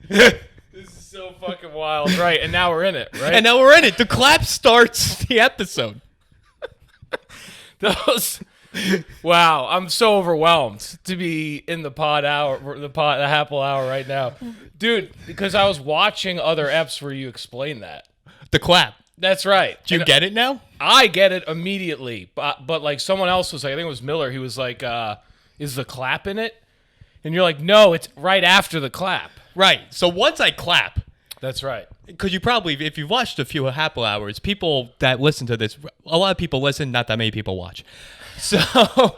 This is so fucking wild. Right, and now we're in it, right? And now we're in it. The clap starts the episode. Wow, I'm so overwhelmed to be in the Apple hour right now. Dude, because I was watching other eps where you explain that. The clap. That's right. Do you get it now? I get it immediately, but like someone else was like, I think it was Miller, he was like, is the clap in it? And you're like, no, it's right after the clap. Right. So once I clap. That's right. Because you probably, if you've watched a few Apple hours, people that listen to this, a lot of people listen, not that many people watch. So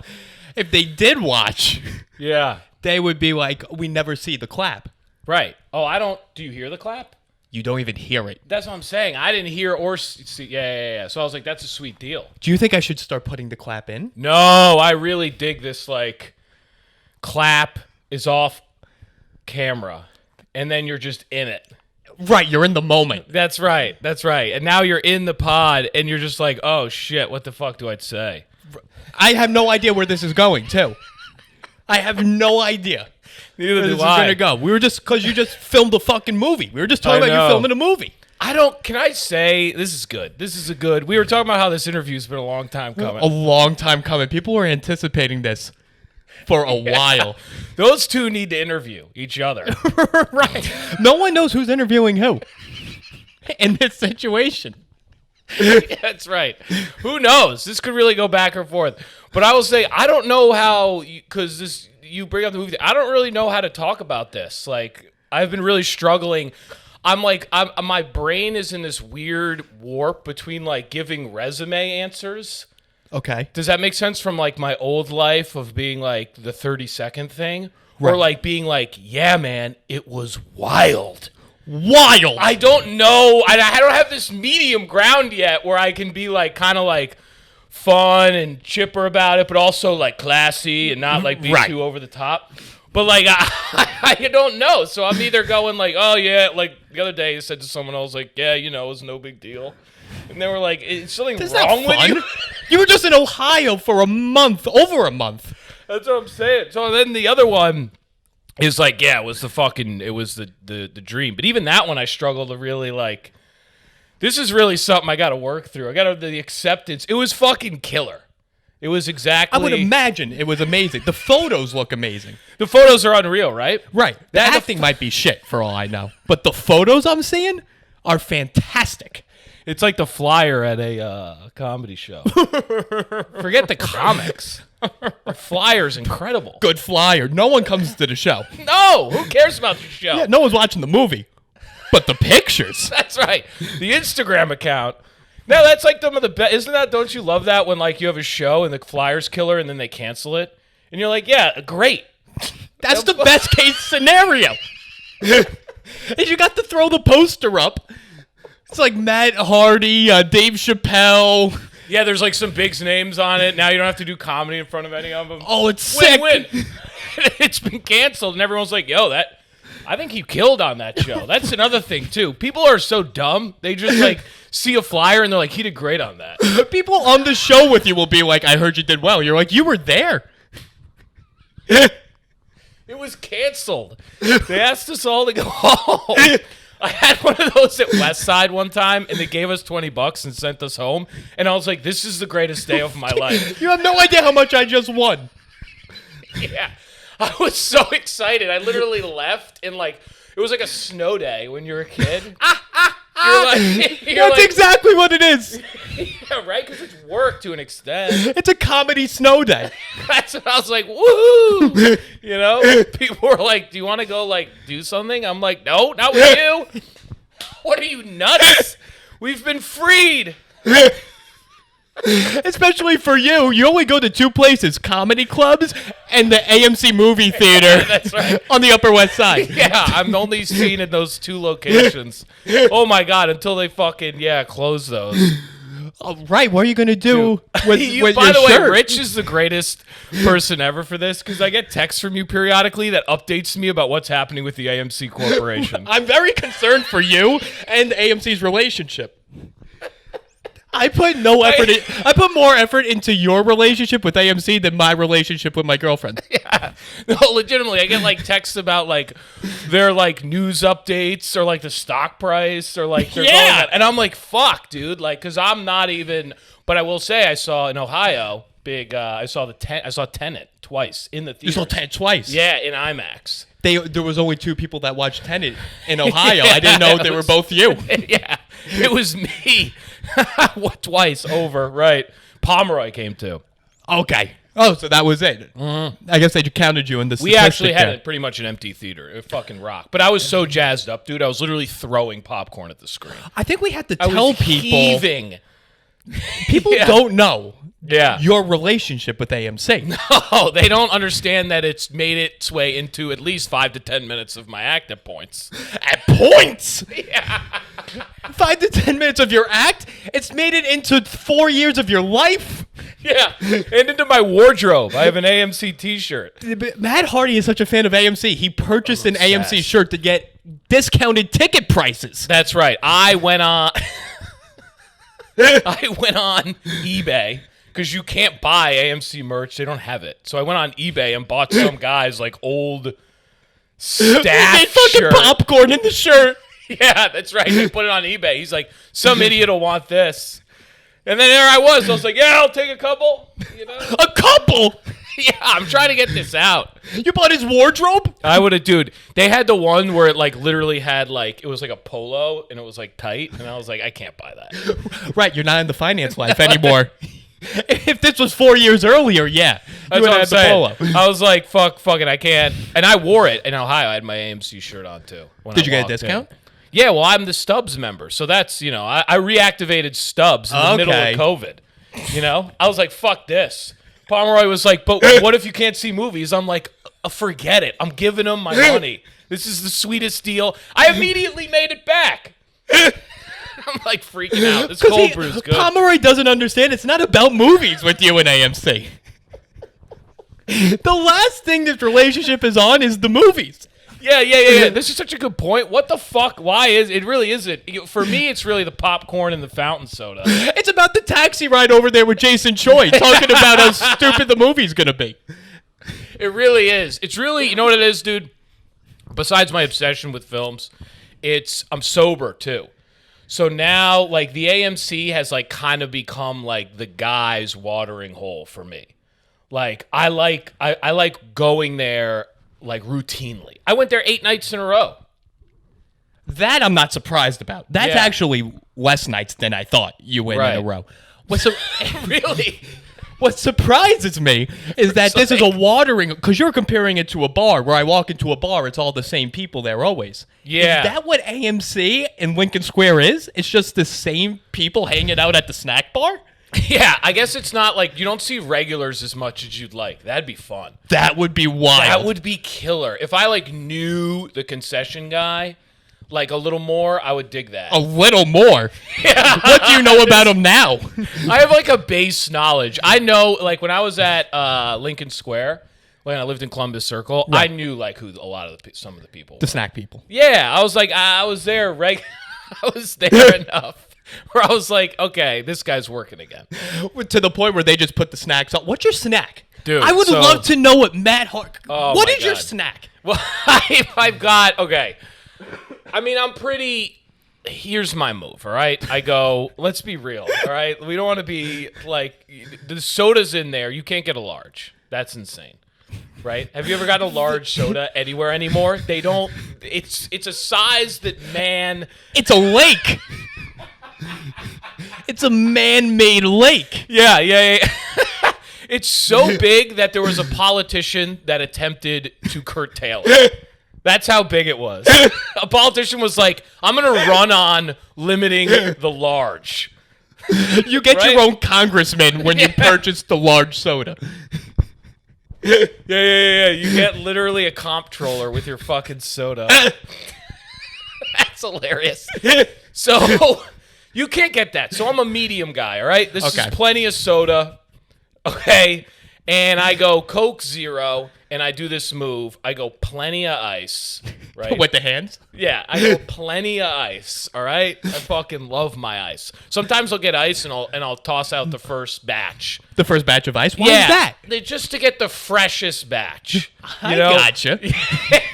if they did watch, yeah, they would be like, we never see the clap. Right. Do you hear the clap? You don't even hear it. That's what I'm saying. I didn't hear or see. Yeah. So I was like, that's a sweet deal. Do you think I should start putting the clap in? No, I really dig this, like, clap is off camera, and then you're just in it. Right, you're in the moment. That's right. And now you're in the pod, and you're just like, oh, shit, what the fuck do I say? I have no idea where this is going, too. I have no idea. Neither where do this I. is going to go. We were just, because you just filmed a fucking movie. We were just talking about you filming a movie. Can I say, this is good. We were talking about how this interview's been a long time coming. A long time coming. People were anticipating this for a while. Those two need to interview each other. Right. No one knows who's interviewing who in this situation. That's right. Who knows? This could really go back and forth. But I will say, I don't know how, because you bring up the movie, I don't really know how to talk about this. Like, I've been really struggling. My brain is in this weird warp between, like, giving resume answers. Okay. Does that make sense from, like, my old life of being, like, the 30-second thing? Right. Or, like, being like, yeah, man, it was wild. Wild. I don't know. I don't have this medium ground yet where I can be, like, kind of, like, fun and chipper about it, but also, like, classy and not, like, being too over the top. But, like, I don't know. So I'm either going, like, oh, yeah, like, the other day I said to someone else, like, yeah, it was no big deal. And they were like, is something wrong with you? You were just in Ohio for a month, over a month. That's what I'm saying. So then the other one is like, yeah, it was the dream. But even that one I struggle to really, like, this is really something I got to work through. I got the acceptance. It was fucking killer. It was exactly. I would imagine it was amazing. The photos look amazing. The photos are unreal, right? Right. The acting might be shit for all I know. But the photos I'm seeing are fantastic. It's like the flyer at a comedy show. Forget the comics. The flyer's incredible. Good flyer. No one comes to the show. No, who cares about the show? Yeah, no one's watching the movie. But the pictures. That's right. The Instagram account. No, that's like some of the best. Isn't that? Don't you love that when, like, you have a show and the flyer's killer and then they cancel it and you're like, yeah, great. That's the best case scenario. And you got to throw the poster up. It's like Matt Hardy, Dave Chappelle. Yeah, there's like some big names on it. Now you don't have to do comedy in front of any of them. Oh, it's sick. Win. It's been canceled, and everyone's like, yo, I think he killed on that show. That's another thing, too. People are so dumb. They just, like, see a flyer, and they're like, he did great on that. The people on the show with you will be like, I heard you did well. You're like, you were there. It was canceled. They asked us all to go home. I had one of those at West Side one time, and they gave us $20 and sent us home. And I was like, this is the greatest day of my life. You have no idea how much I just won. Yeah. I was so excited. I literally left, and, like, it was like a snow day when you're a kid. That's exactly what it is. Yeah, right? Because it's work to an extent. It's a comedy snow day. That's what I was like, woohoo! People were like, do you want to go, like, do something? I'm like, no, not with you. What are you, nuts? We've been freed. Especially for you. You only go to two places, comedy clubs and the AMC movie theater. That's right. On the Upper West Side. Yeah, I'm only seen in those two locations. Oh, my God, until they fucking, close those. Right, what are you going to do with your By the shirt? way, Rich is the greatest person ever for this, because I get texts from you periodically that updates me about what's happening with the AMC Corporation. I'm very concerned for you and AMC's relationship. I put no effort. I put more effort into your relationship with AMC than my relationship with my girlfriend. Yeah, no, legitimately, I get like texts about like their like news updates or like the stock price or like and I'm like, fuck, dude, like, because I'm not even. But I will say, I saw in Ohio, I saw Tenet twice in the theater. You saw Tenet twice? Yeah, in IMAX. There was only 2 people that watched Tenet in Ohio. I didn't know they were both you. Yeah, it was me. Twice over, right. Pomeroy came too. Okay. Oh, so that was it. Mm-hmm. I guess they counted you in the statistic. We actually had pretty much an empty theater. It fucking rocked. But I was so jazzed up, dude. I was literally throwing popcorn at the screen. I think we had to tell people. Heaving. People don't know Yeah. your relationship with AMC. No, they don't understand that it's made its way into at least 5 to 10 minutes of my act at points. At points? Yeah. 5 to 10 minutes of your act? It's made it into 4 years of your life? Yeah, and into my wardrobe. I have an AMC t-shirt. Matt Hardy is such a fan of AMC. He purchased an AMC shirt to get discounted ticket prices. That's right. I went on eBay because you can't buy AMC merch. They don't have it. So I went on eBay and bought some guy's like old staff shirt. Popcorn in the shirt. Yeah, that's right. He put it on eBay. He's like, some idiot will want this. And then there I was. I was like, yeah, I'll take a couple. You know? A couple? Yeah, I'm trying to get this out. You bought his wardrobe? I would have, dude. They had the one where it like literally had like, it was like a polo and it was like tight. And I was like, I can't buy that. Right, you're not in the finance life anymore. If this was 4 years earlier, yeah. That's what I'm saying. I was like, fuck it, I can't. And I wore it in Ohio. I had my AMC shirt on too. Did you get a discount? Yeah, well, I'm the Stubbs member. So that's, you know, I reactivated Stubbs in the middle of COVID. You know? I was like, fuck this. Pomeroy was like, but what if you can't see movies? I'm like, forget it. I'm giving them my money. This is the sweetest deal. I immediately made it back. I'm like freaking out. This cold brew's good. Pomeroy doesn't understand. It's not about movies with you and AMC. The last thing this relationship is on is the movies. Yeah. This is such a good point. What the fuck? Why is it? Really isn't. For me, it's really the popcorn and the fountain soda. It's about the taxi ride over there with Jason Choi talking about how stupid the movie's gonna be. It really is. It's really, you know what it is, dude? Besides my obsession with films, I'm sober too. So now, like, the AMC has like kind of become like the guy's watering hole for me. Like, I like going there like routinely. I went there 8 nights in a row. That I'm not surprised about. That's actually less nights than I thought you went in a row. Really? What surprises me is that this is a watering, because you're comparing it to a bar. Where I walk into a bar, it's all the same people there always. Yeah. Is that what AMC in Lincoln Square is? It's just the same people hanging out at the snack bar? Yeah, I guess it's not like you don't see regulars as much as you'd like. That'd be fun. That would be wild. That would be killer. If I like knew the concession guy like a little more, I would dig that. A little more? Yeah. What do you know about him now? I have like a base knowledge. I know, like when I was at Lincoln Square, when I lived in Columbus Circle, I knew like who some of the people. The snack people. Yeah, I was like, I was there. I was there enough. Where I was like, okay, this guy's working again. To the point where they just put the snacks on. What's your snack? Dude, I would love to know what Matt Hart... What is your snack? Well, I've got... Okay. I mean, I'm pretty... Here's my move, all right? I go, let's be real, all right? We don't want to be like... The soda's in there. You can't get a large. That's insane. Right? Have you ever got a large soda anywhere anymore? They don't... It's a size that, man... It's a lake. It's a man-made lake. Yeah. It's so big that there was a politician that attempted to curtail it. That's how big it was. A politician was like, I'm going to run on limiting the large. You get your own congressman when you purchase the large soda. Yeah. You get literally a comptroller with your fucking soda. That's hilarious. So... You can't get that. So I'm a medium guy, all right? This is plenty of soda, okay? And I go Coke Zero, and I do this move. I go plenty of ice, right? With the hands? Yeah, I go plenty of ice. All right, I fucking love my ice. Sometimes I'll get ice and I'll toss out the first batch. The first batch of ice? Why is that? Just to get the freshest batch. I gotcha.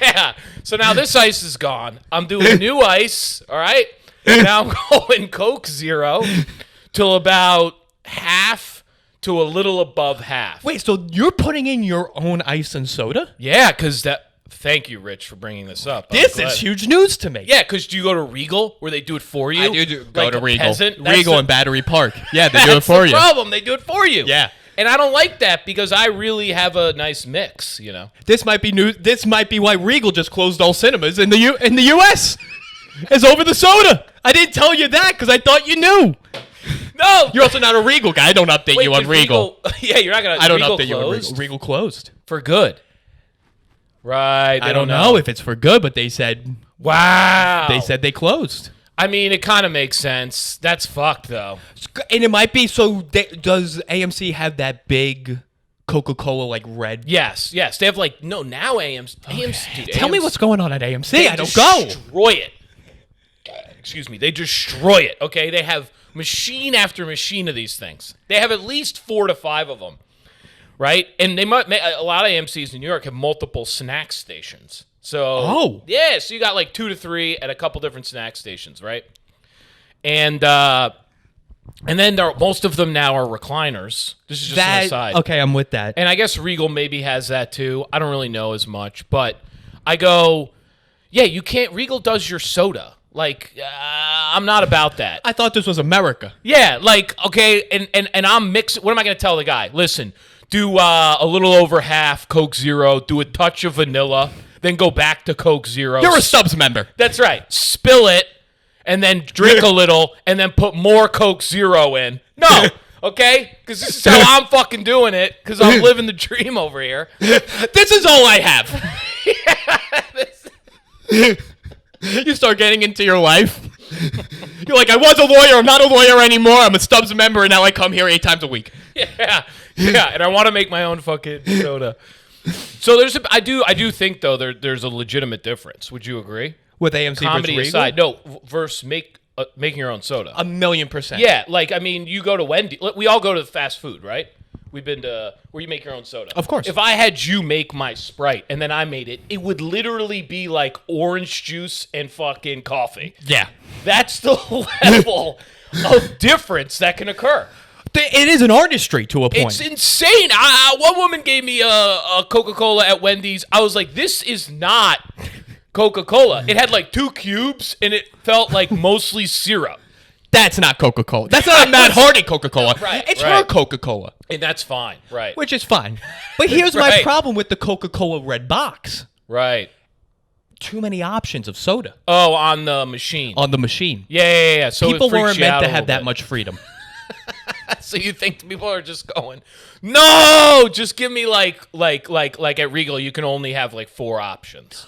Yeah. So now this ice is gone. I'm doing new ice. All right. Now I'm going Coke Zero till about half to a little above half. Wait, so you're putting in your own ice and soda? Yeah, because that. Thank you, Rich, for bringing this up. This is huge news to me. Yeah, because do you go to Regal where they do it for you? I do go like to Regal. Peasant? Regal in Battery Park. Yeah, they do it for That's you. the problem. They do it for you. Yeah. And I don't like that because I really have a nice mix, you know. This might be new. This might be why Regal just closed all cinemas in the U.S. It's over the soda. I didn't tell you that because I thought you knew. No, You're also not a Regal guy. I don't update you on did Regal. Yeah, you're not gonna. I don't Regal update you on closed? Regal. Regal closed. For good. Right. I don't know if it's for good, but they said. Wow. They said they closed. I mean, it kind of makes sense. That's fucked, though. And it might be so. Does AMC have that big Coca-Cola like red? Yes. They have like now AMC. Dude, Tell me AMC what's going on at AMC. They I don't go. Destroy it. Excuse me. They destroy it. Okay. They have machine after machine of these things. They have at least 4 to 5 of them. Right? And they might a lot of AMCs in New York have multiple snack stations. So yeah, so you got like 2 to 3 at a couple different snack stations, right? And then most of them now are recliners. This is just an aside. Okay, I'm with that. And I guess Regal maybe has that too. I don't really know as much, but I go, yeah, you can't. Regal does your soda. Like, I'm not about that. I thought this was America. Yeah, like, okay, and I'm mixing. What am I going to tell the guy? Listen, do a little over half Coke Zero, do a touch of vanilla, then go back to Coke Zero. You're a Stubbs member. That's right. Spill it, and then drink a little, and then put more Coke Zero in. No, okay? Because this is how I'm fucking doing it, because I'm living the dream over here. This is all I have. You start getting into your life. You're like, I was a lawyer. I'm not a lawyer anymore. I'm a Stubbs member, and now I come here 8 times a week. Yeah, and I want to make my own fucking soda. So I do think though there's a legitimate difference. Would you agree? With AMC Comedy versus aside, Regal? no, versus making your own soda. 1,000,000%. Yeah, like I mean, you go to Wendy's. We all go to fast food, right? We've been to where you make your own soda. Of course. If I had you make my Sprite and then I made it, it would literally be like orange juice and fucking coffee. Yeah. That's the level of difference that can occur. It is an artistry to a point. It's insane. One woman gave me a Coca-Cola at Wendy's. I was like, this is not Coca-Cola. It had like 2 cubes, and it felt like mostly syrup. That's not Coca-Cola. That's not a Matt Hardy Coca-Cola. Right, It's right. her Coca-Cola. And that's fine. Right. Which is fine. But here's my Right. problem with the Coca-Cola red box. Right. Too many options of soda Oh, on the machine. on the machine. Yeah. So People it freaks weren't you out meant a to have little that bit. much freedom. So you think people are just going, no, just give me like at Regal, you can only have like 4 options.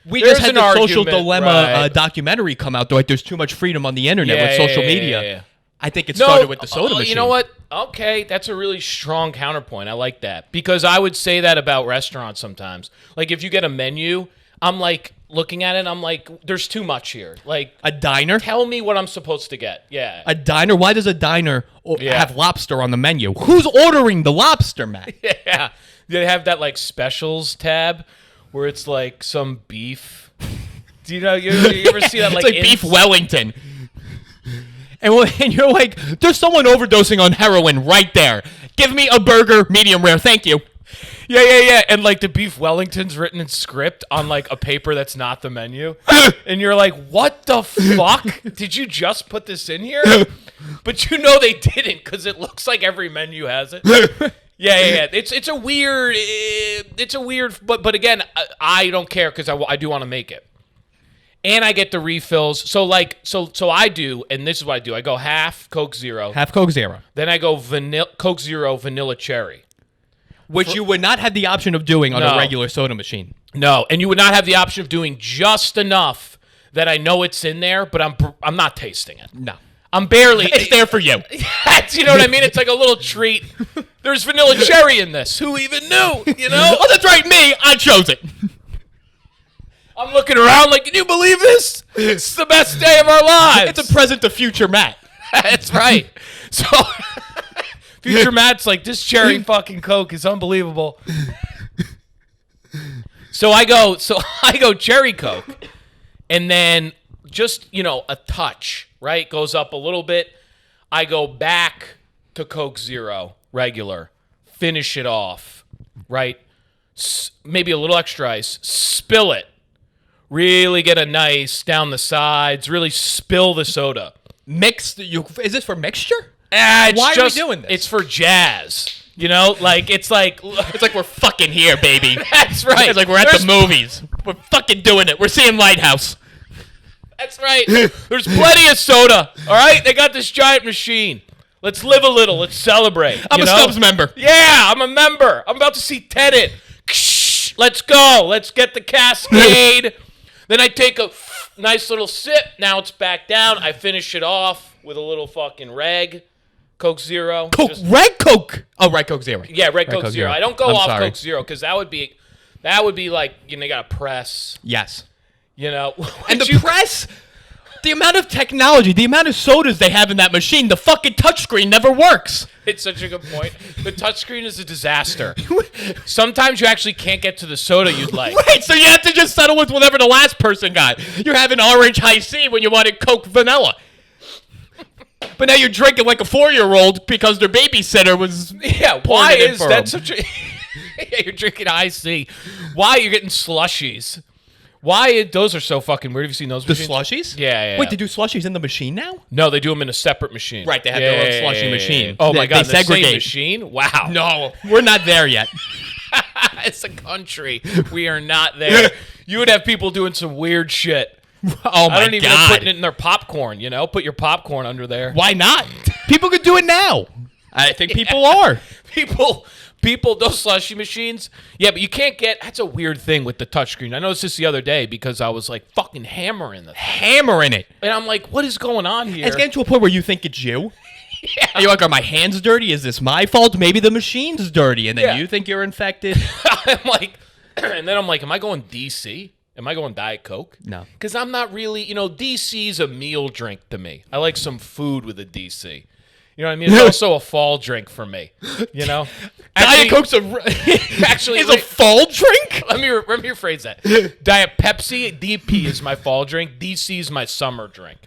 We There's just had an the Social argument, Dilemma right. documentary come out. Like, there's too much freedom on the internet with social media. Yeah. I think it started with the soda machine. You know what? Okay, that's a really strong counterpoint. I like that. Because I would say that about restaurants sometimes. Like, if you get a menu, I'm like, looking at it, I'm like, there's too much here. Like, A diner? tell me what I'm supposed to get. Yeah. A diner? Why does a diner Yeah. have lobster on the menu? Who's ordering the lobster, Matt? Yeah. They have that, like, specials tab where it's, like, some beef. Do you know, you ever see that, like, It's like beef Wellington. And you're like, there's someone overdosing on heroin right there. Give me a burger, medium rare, thank you. Yeah. And like the beef Wellington's written in script on like a paper that's not the menu. And you're like, what the fuck? Did you just put this in here? But you know they didn't because it looks like every menu has it. Yeah. It's a weird, but again, I don't care because I do want to make it. And I get the refills. So I do, and this is what I do. I go half Coke Zero. Half Coke Zero. Then I go Coke Zero vanilla cherry. Which you would not have the option of doing on No. a regular soda machine. No, and you would not have the option of doing just enough that I know it's in there, but I'm not tasting it. No. I'm barely. It's there for you. You know what I mean? It's like a little treat. There's vanilla cherry in this. Who even knew? You know? Oh, that's right, me. I chose it. I'm looking around like, can you believe this? It's the best day of our lives. It's a present to future Matt. That's right. So, future Matt's like, this cherry fucking Coke is unbelievable. So I go cherry Coke, and then just, a touch, right? Goes up a little bit. I go back to Coke Zero, regular. Finish it off, right? Maybe a little extra ice. Spill it. Really get a nice down the sides. Really spill the soda. Is this for mixture? Why are we doing this? It's for jazz. It's like we're fucking here, baby. That's right. It's like we're at the movies. We're fucking doing it. We're seeing Lighthouse. That's right. There's plenty of soda. All right? They got this giant machine. Let's live a little. Let's celebrate. I'm a Stubbs member. Yeah, I'm a member. I'm about to see Tenet. Let's go. Let's get the Cascade. Then I take a nice little sip. Now it's back down. I finish it off with a little fucking reg. Coke Zero. Red Coke. Oh, Red Coke Zero. Yeah, Red Coke Zero. I don't go off Coke Zero because that would be like, you got to press. Yes. And the press, the amount of technology, the amount of sodas they have in that machine, the fucking touchscreen never works. It's such a good point. The touchscreen is a disaster. Sometimes you actually can't get to the soda you'd like. Wait, so you have to just settle with whatever the last person got. You're having orange high C when you wanted Coke vanilla. But now you're drinking like a 4-year-old because their babysitter was. Yeah, why is that such a. Yeah, you're drinking IC. Why you're getting slushies? Why those are so fucking weird? Have you seen those machines? The slushies? Yeah. Wait, they do slushies in the machine now? No, they do them in a separate machine. Right, they have their own slushy machine. Oh my God, they segregate. Same machine? Wow. No, we're not there yet. It's a country. We are not there. You would have people doing some weird shit. Oh my God. I don't even know putting it in their popcorn, Put your popcorn under there. Why not? People could do it now. I think people are. People, those slushy machines. Yeah, but you can't get. That's a weird thing with the touchscreen. I noticed this the other day because I was like fucking hammering it. And I'm like, what is going on here? It's getting to a point where you think it's you. Yeah. Are you like, are my hands dirty? Is this my fault? Maybe the machine's dirty, and then you think you're infected. I'm like, am I going DC? Am I going Diet Coke? No. Because I'm not really, DC's a meal drink to me. I like some food with a DC. You know what I mean? It's also a fall drink for me. Diet Coke's actually is a fall drink? Let me rephrase that. Diet Pepsi, DP is my fall drink. DC is my summer drink.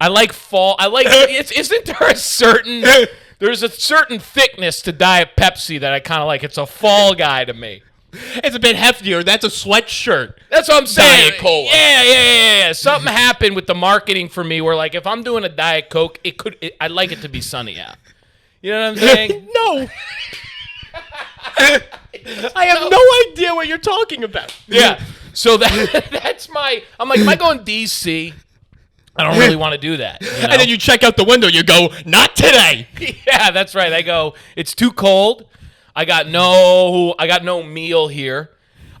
I like fall. Isn't there there's a certain thickness to Diet Pepsi that I kind of like. It's a fall guy to me. It's a bit heftier. That's a sweatshirt. That's what I'm saying. Diet Cola. Yeah. Something happened with the marketing for me where, like, if I'm doing a Diet Coke, I'd like it to be sunny out. You know what I'm saying? No. I have no idea what you're talking about. Yeah. So that's I'm like, am I going DC? I don't really want to do that. And then you check out the window. You go, not today. Yeah, that's right. I go, it's too cold. I got no meal here.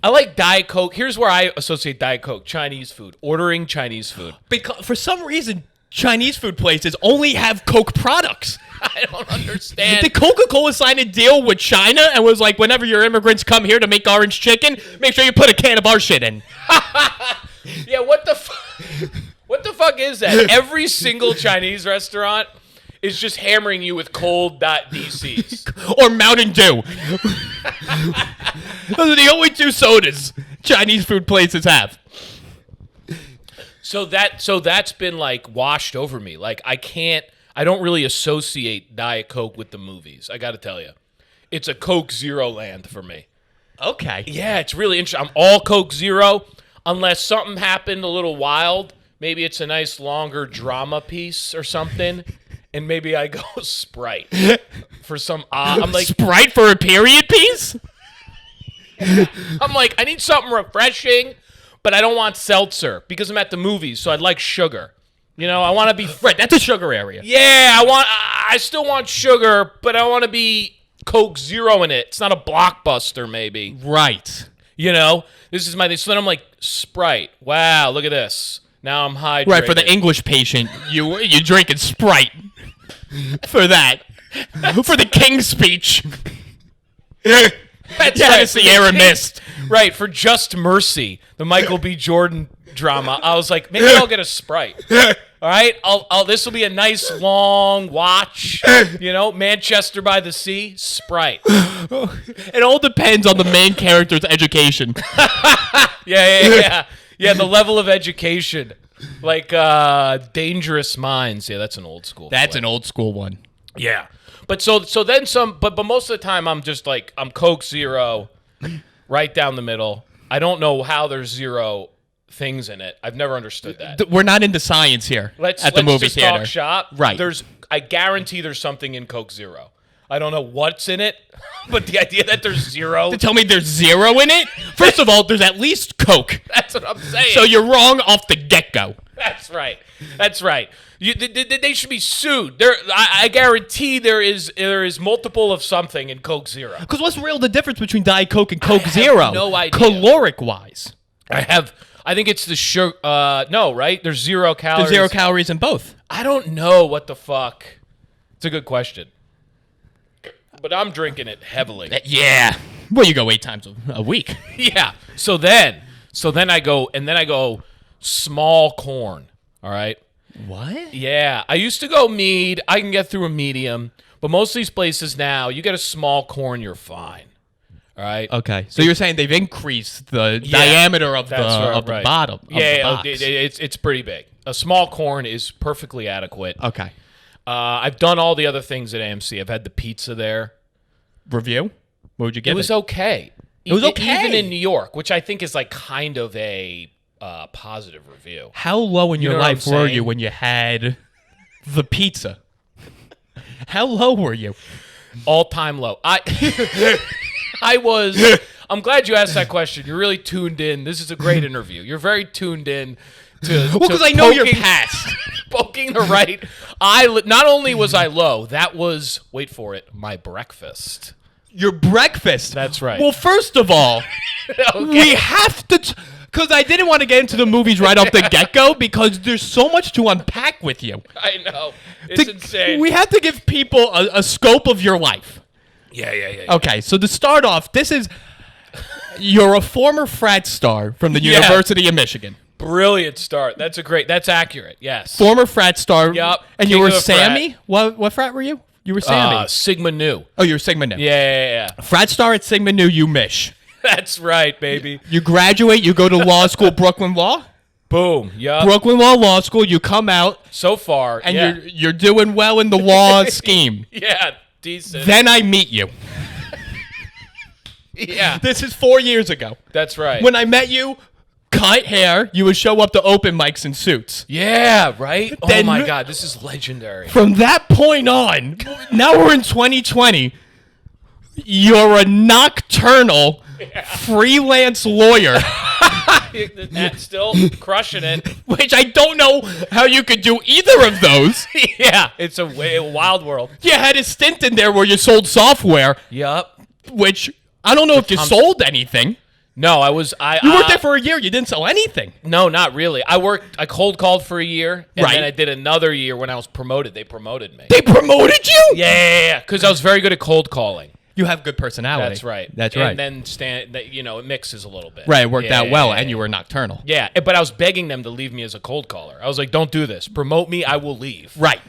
I like Diet Coke. Here's where I associate Diet Coke: Chinese food. Ordering Chinese food. Because for some reason, Chinese food places only have Coke products. I don't understand. Did Coca-Cola sign a deal with China and was like, whenever your immigrants come here to make orange chicken, make sure you put a can of our shit in? Yeah, what the fuck is that? Every single Chinese restaurant is just hammering you with cold DCs. Or Mountain Dew. Those are the only two sodas Chinese food places have. So that's been like washed over me. Like I don't really associate Diet Coke with the movies. I got to tell you. It's a Coke Zero land for me. Okay. Yeah, it's really interesting. I'm all Coke Zero unless something happened a little wild. Maybe it's a nice longer drama piece or something. And maybe I go Sprite for some I'm like, Sprite for a period piece? I'm like, I need something refreshing, but I don't want seltzer because I'm at the movies, so I'd like sugar. I want to be right. That's a sugar area. Yeah, I still want sugar, but I want to be Coke Zero in it. It's not a Blockbuster, maybe. Right. This is my thing. So then I'm like, Sprite. Wow, look at this. Now I'm hydrated. Right, for the English patient, you drinking Sprite. For that. For the King's speech. That's right. Sierra Mist. Right, for Just Mercy, the Michael B. Jordan drama. I was like, maybe I'll get a Sprite. All right, this will be a nice long watch. Manchester by the Sea, Sprite. It all depends on the main character's education. Yeah. The level of education, like Dangerous Minds. Yeah, that's an old school. That's an old school one. Yeah, but so then some. But most of the time, I'm just like I'm Coke Zero, right down the middle. I don't know how there's zero things in it. I've never understood that. We're not into science here at the movie just theater. Talk shop. Right. I guarantee there's something in Coke Zero. I don't know what's in it, but the idea that there's zero. To tell me there's zero in it? First of all, there's at least Coke. That's what I'm saying. So you're wrong off the get-go. That's right. They should be sued. I guarantee there is multiple of something in Coke Zero. Because what's the difference between Diet Coke and Coke Zero? No idea. Caloric-wise. I think it's the sugar. No, right? There's 0 calories. There's 0 calories in both. I don't know what the fuck. It's a good question. But I'm drinking it heavily. Yeah. Well, you go 8 times a week. Yeah. So then I go small corn. All right. What? Yeah. I used to go mead. I can get through a medium. But most of these places now, you get a small corn, you're fine. All right. Okay. So you're saying they've increased the diameter of the bottom. Of the box. It's pretty big. A small corn is perfectly adequate. Okay. I've done all the other things at AMC. I've had the pizza there. Review? What would you give it? It was okay. It was okay. Even in New York, which I think is like kind of a positive review. How low in your life were you when you had the pizza? How low were you? All-time low. I'm glad you asked that question. You're really tuned in. This is a great interview. You're very tuned in to because I know your past. Poking the right. Not only was I low, that was, wait for it, my breakfast. Your breakfast? That's right. Well, first of all, we have to... Because I didn't want to get into the movies right off the get-go because there's so much to unpack with you. I know. It's insane. We have to give people a scope of your life. Yeah. Okay, so to start off, you're a former frat star from the University of Michigan. Brilliant start. That's accurate, yes. Former frat star. Yep. And you were Sammy? What frat were you? You were Sammy. Sigma Nu. Oh, you were Sigma Nu. Yeah. Frat star at Sigma Nu, you mish. That's right, baby. You graduate, you go to law school, Brooklyn Law. Boom. Yup. Brooklyn Law School, you come out. So far, and you're doing well in the law scheme. Yeah, decent. Then I meet you. Yeah. This is 4 years ago. That's right. When I met you, cut hair, you would show up to open mics in suits. Yeah, right? Then, oh my God, this is legendary. From that point on, now we're in 2020, you're a nocturnal freelance lawyer. Still crushing it. Which I don't know how you could do either of those. Yeah, it's a wild world. You had a stint in there where you sold software. Yup. Which, I don't know if you sold anything. No, you worked there for a year. You didn't sell anything. No, not really. I cold called for a year, and then I did another year when I was promoted. They promoted me. They promoted you? Yeah, because I was very good at cold calling. You have good personality. That's right. And then it mixes a little bit. Right, it worked out well, and you were nocturnal. Yeah, but I was begging them to leave me as a cold caller. I was like, don't do this. Promote me, I will leave. Right.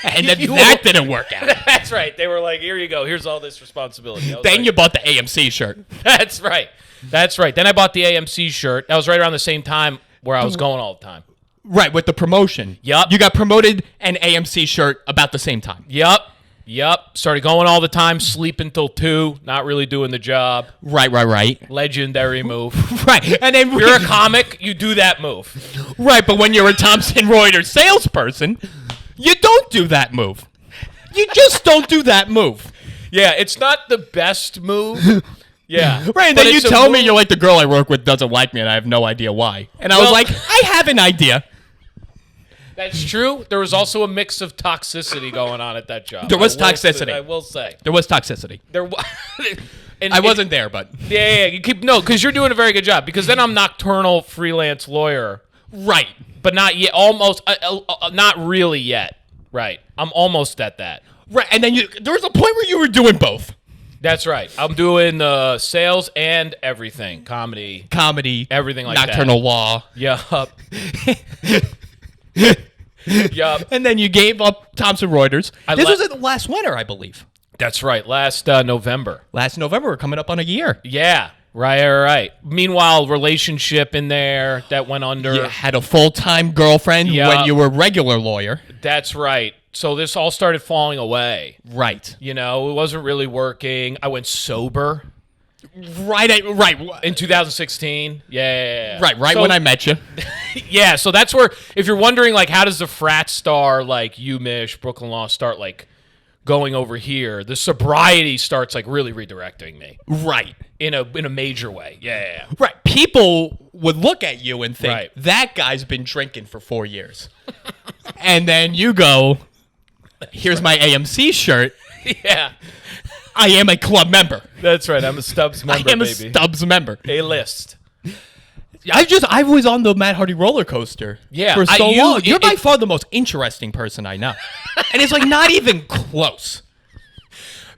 And then that didn't work out. That's right. They were like, here you go. Here's all this responsibility. Then you bought the AMC shirt. That's right. Then I bought the AMC shirt. That was right around the same time where I was going all the time. Right, with the promotion. Yup. You got promoted and AMC shirt about the same time. Yup. Started going all the time, sleep until 2, not really doing the job. Right. Legendary move. Right. And then you're a comic, you do that move. Right, but when you're a Thomson Reuters salesperson, you don't do that move. You just don't do that move. Yeah, it's not the best move. Yeah. Right, and then you tell me you're like, the girl I work with doesn't like me, and I have no idea why. And I was like, I have an idea. That's true. There was also a mix of toxicity going on at that job. There was toxicity. I will say. There was toxicity. And I wasn't there, but... Yeah. Because you're doing a very good job. Because then I'm nocturnal freelance lawyer. Right. But not yet. Almost. Not really yet. Right. I'm almost at that. Right, and then there was a point where you were doing both. That's right. I'm doing sales and everything. Comedy, everything like nocturnal that. law. Yup. Yup. And then you gave up Thomson Reuters. This was last winter, I believe. That's right. Last November. Last November. We're coming up on a year. Yeah. Right. Meanwhile, relationship in there that went under. You had a full-time girlfriend when you were a regular lawyer. That's right. So this all started falling away. Right. You know, it wasn't really working. I went sober. Right. In 2016. Yeah. Right when I met you. Yeah, so that's where, if you're wondering, like, how does the frat star, like, UMich, Brooklyn Law start, like, going over here, the sobriety starts, like, really redirecting me. Right. In a major way. Yeah. Right. People would look at you and think, Right. that guy's been drinking for 4 years. And then you go, here's my AMC shirt. Yeah. I am a club member. That's right. I'm a Stubbs member, I am baby. a Stubbs member. A-list. I was on the Matt Hardy roller coaster for so long. You're by far the most interesting person I know. And it's like not even close.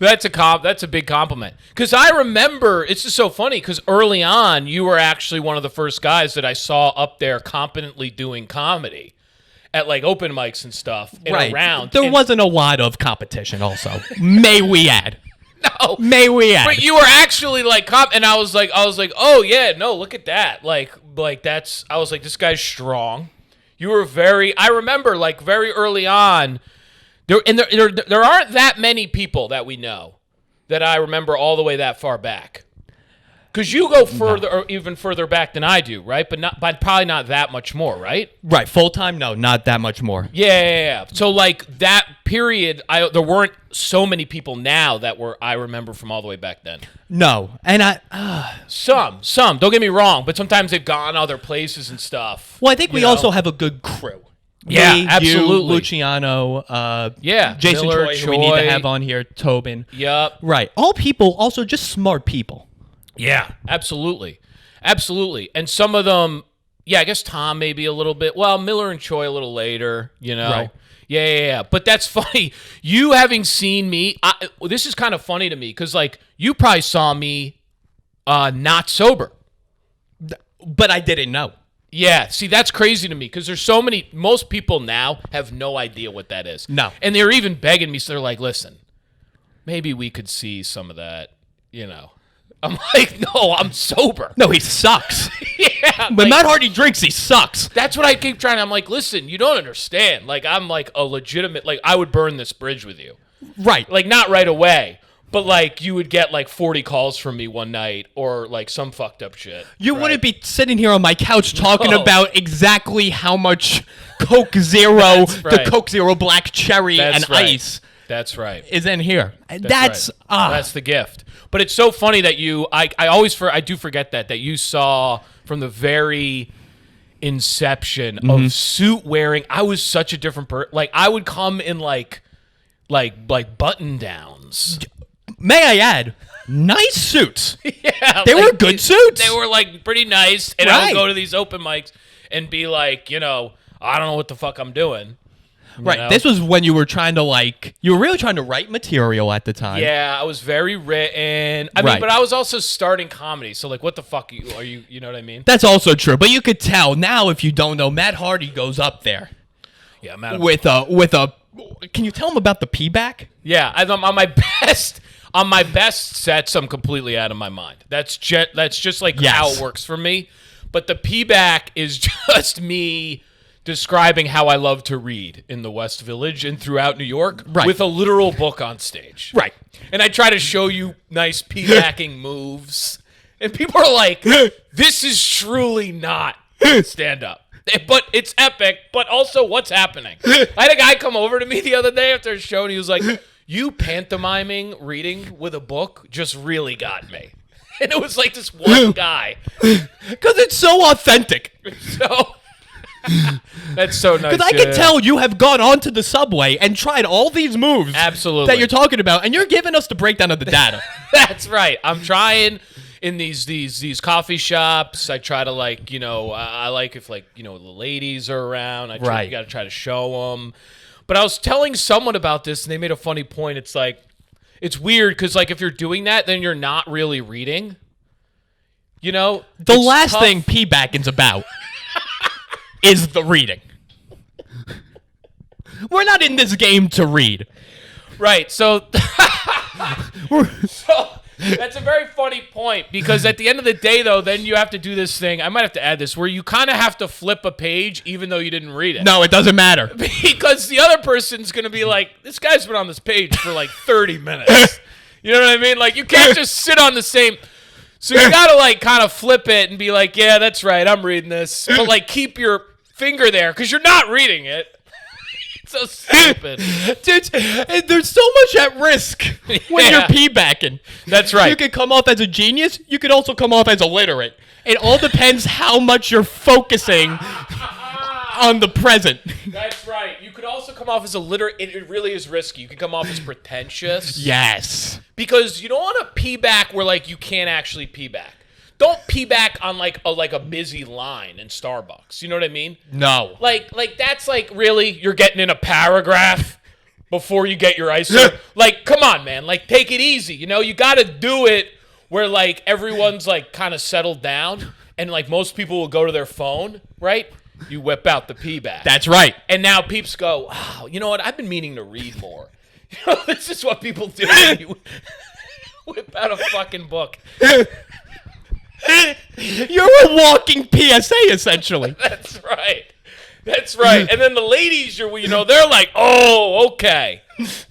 That's a big compliment. Because I remember, it's just so funny, because early on, you were actually one of the first guys that I saw up there competently doing comedy at, like, open mics and stuff and around. There wasn't a lot of competition also. May we add. No. May we add. But you were actually, like, and I was like, oh, yeah, no, look at that. Like that's, I was like, this guy's strong. You were I remember, like, very early on, there aren't that many people that we know that I remember all the way that far back. Because you go further, or even further back than I do, right? But probably not that much more, right? Right, full time, no, not that much more. Yeah. So, like, that period, there weren't so many people now that I remember from all the way back then. No, and some. Don't get me wrong, but sometimes they've gone other places and stuff. Well, I think we also have a good crew. Yeah, me, absolutely. You, Luciano, Jason Miller, Choi, who we need to have on here, Tobin. Yep. Right, all people, also just smart people. Yeah, absolutely. And some of them, yeah, I guess Tom maybe a little bit. Well, Miller and Choi a little later, you know. Right. Yeah. But that's funny. You having seen me, this is kind of funny to me because, like, you probably saw me not sober. But I didn't know. Yeah, see, that's crazy to me because there's so many, most people now have no idea what that is. No. And they're even begging me, so they're like, listen, maybe we could see some of that, you know. I'm like, no, I'm sober. No, he sucks. Yeah. When Matt Hardy drinks, he sucks. That's what I keep trying. I'm like, listen, you don't understand. Like, I'm like a legitimate, like, I would burn this bridge with you. Right. Like, not right away, but, like, you would get, like, 40 calls from me one night or, like, some fucked up shit. You wouldn't be sitting here on my couch talking about exactly how much Coke Zero, the Coke Zero Black Cherry and ice. That's right. Is in here. That's the gift. But it's so funny that I do forget that you saw from the very inception of suit wearing. I was such a different person. Like, I would come in like button downs. May I add, nice suits. Yeah, they were good suits. They were, like, pretty nice. And I would go to these open mics and be like, you know, I don't know what the fuck I'm doing. Right. Know? This was when you were trying to, you were really trying to write material at the time. Yeah, I was very written. I mean, but I was also starting comedy. So, like, what the fuck are you, you know what I mean? That's also true. But you could tell now, if you don't know, Matt Hardy goes up there. Yeah, Matt. With a, can you tell him about the pee-back? Yeah, I'm on my best. On my best sets, I'm completely out of my mind. That's just like how it works for me. But the pee-back is just me describing how I love to read in the West Village and throughout New York with a literal book on stage. Right. And I try to show you nice pee-backing moves. And people are like, this is truly not stand-up. But it's epic, but also what's happening? I had a guy come over to me the other day after a show, and he was like, you pantomiming reading with a book just really got me. And it was like this one guy. Because it's so authentic. So... That's so nice. Because I can tell you have gone onto the subway and tried all these moves that you're talking about, and you're giving us the breakdown of the data. That's right. I'm trying in these coffee shops. I try to, like, you know, I like if, like, you know, the ladies are around. You got to try to show them. But I was telling someone about this, and they made a funny point. It's like, it's weird because like if you're doing that, then you're not really reading. You know, the last thing p-backing's about is the reading. We're not in this game to read. Right. So that's a very funny point because at the end of the day, though, then you have to do this thing. I might have to add this where you kind of have to flip a page even though you didn't read it. No, it doesn't matter. Because the other person's going to be like, this guy's been on this page for like 30 minutes. You know what I mean? Like, you can't just sit on the same. So you got to like kind of flip it and be like, yeah, that's right. I'm reading this. But like keep your finger there because you're not reading it. So stupid. Dude, there's so much at risk when you're p-backing. That's right. You could come off as a genius. You could also come off as illiterate. It all depends how much you're focusing on the present. That's right. You could also come off as illiterate. It really is risky. You can come off as pretentious. Yes. Because you don't want to p-back where like you can't actually p-back. Don't p-back on like a busy line in Starbucks. You know what I mean? No. Like that's like really you're getting in a paragraph before you get your ice. Like, come on, man. Like, take it easy. You know, you got to do it where like everyone's like kind of settled down and like most people will go to their phone, right? You whip out the p-back. That's right. And now peeps go, wow, you know what? I've been meaning to read more. You know, this is what people do. You whip out a fucking book. You're a walking PSA, essentially. That's right. That's right. And then the ladies, they're like, oh, okay.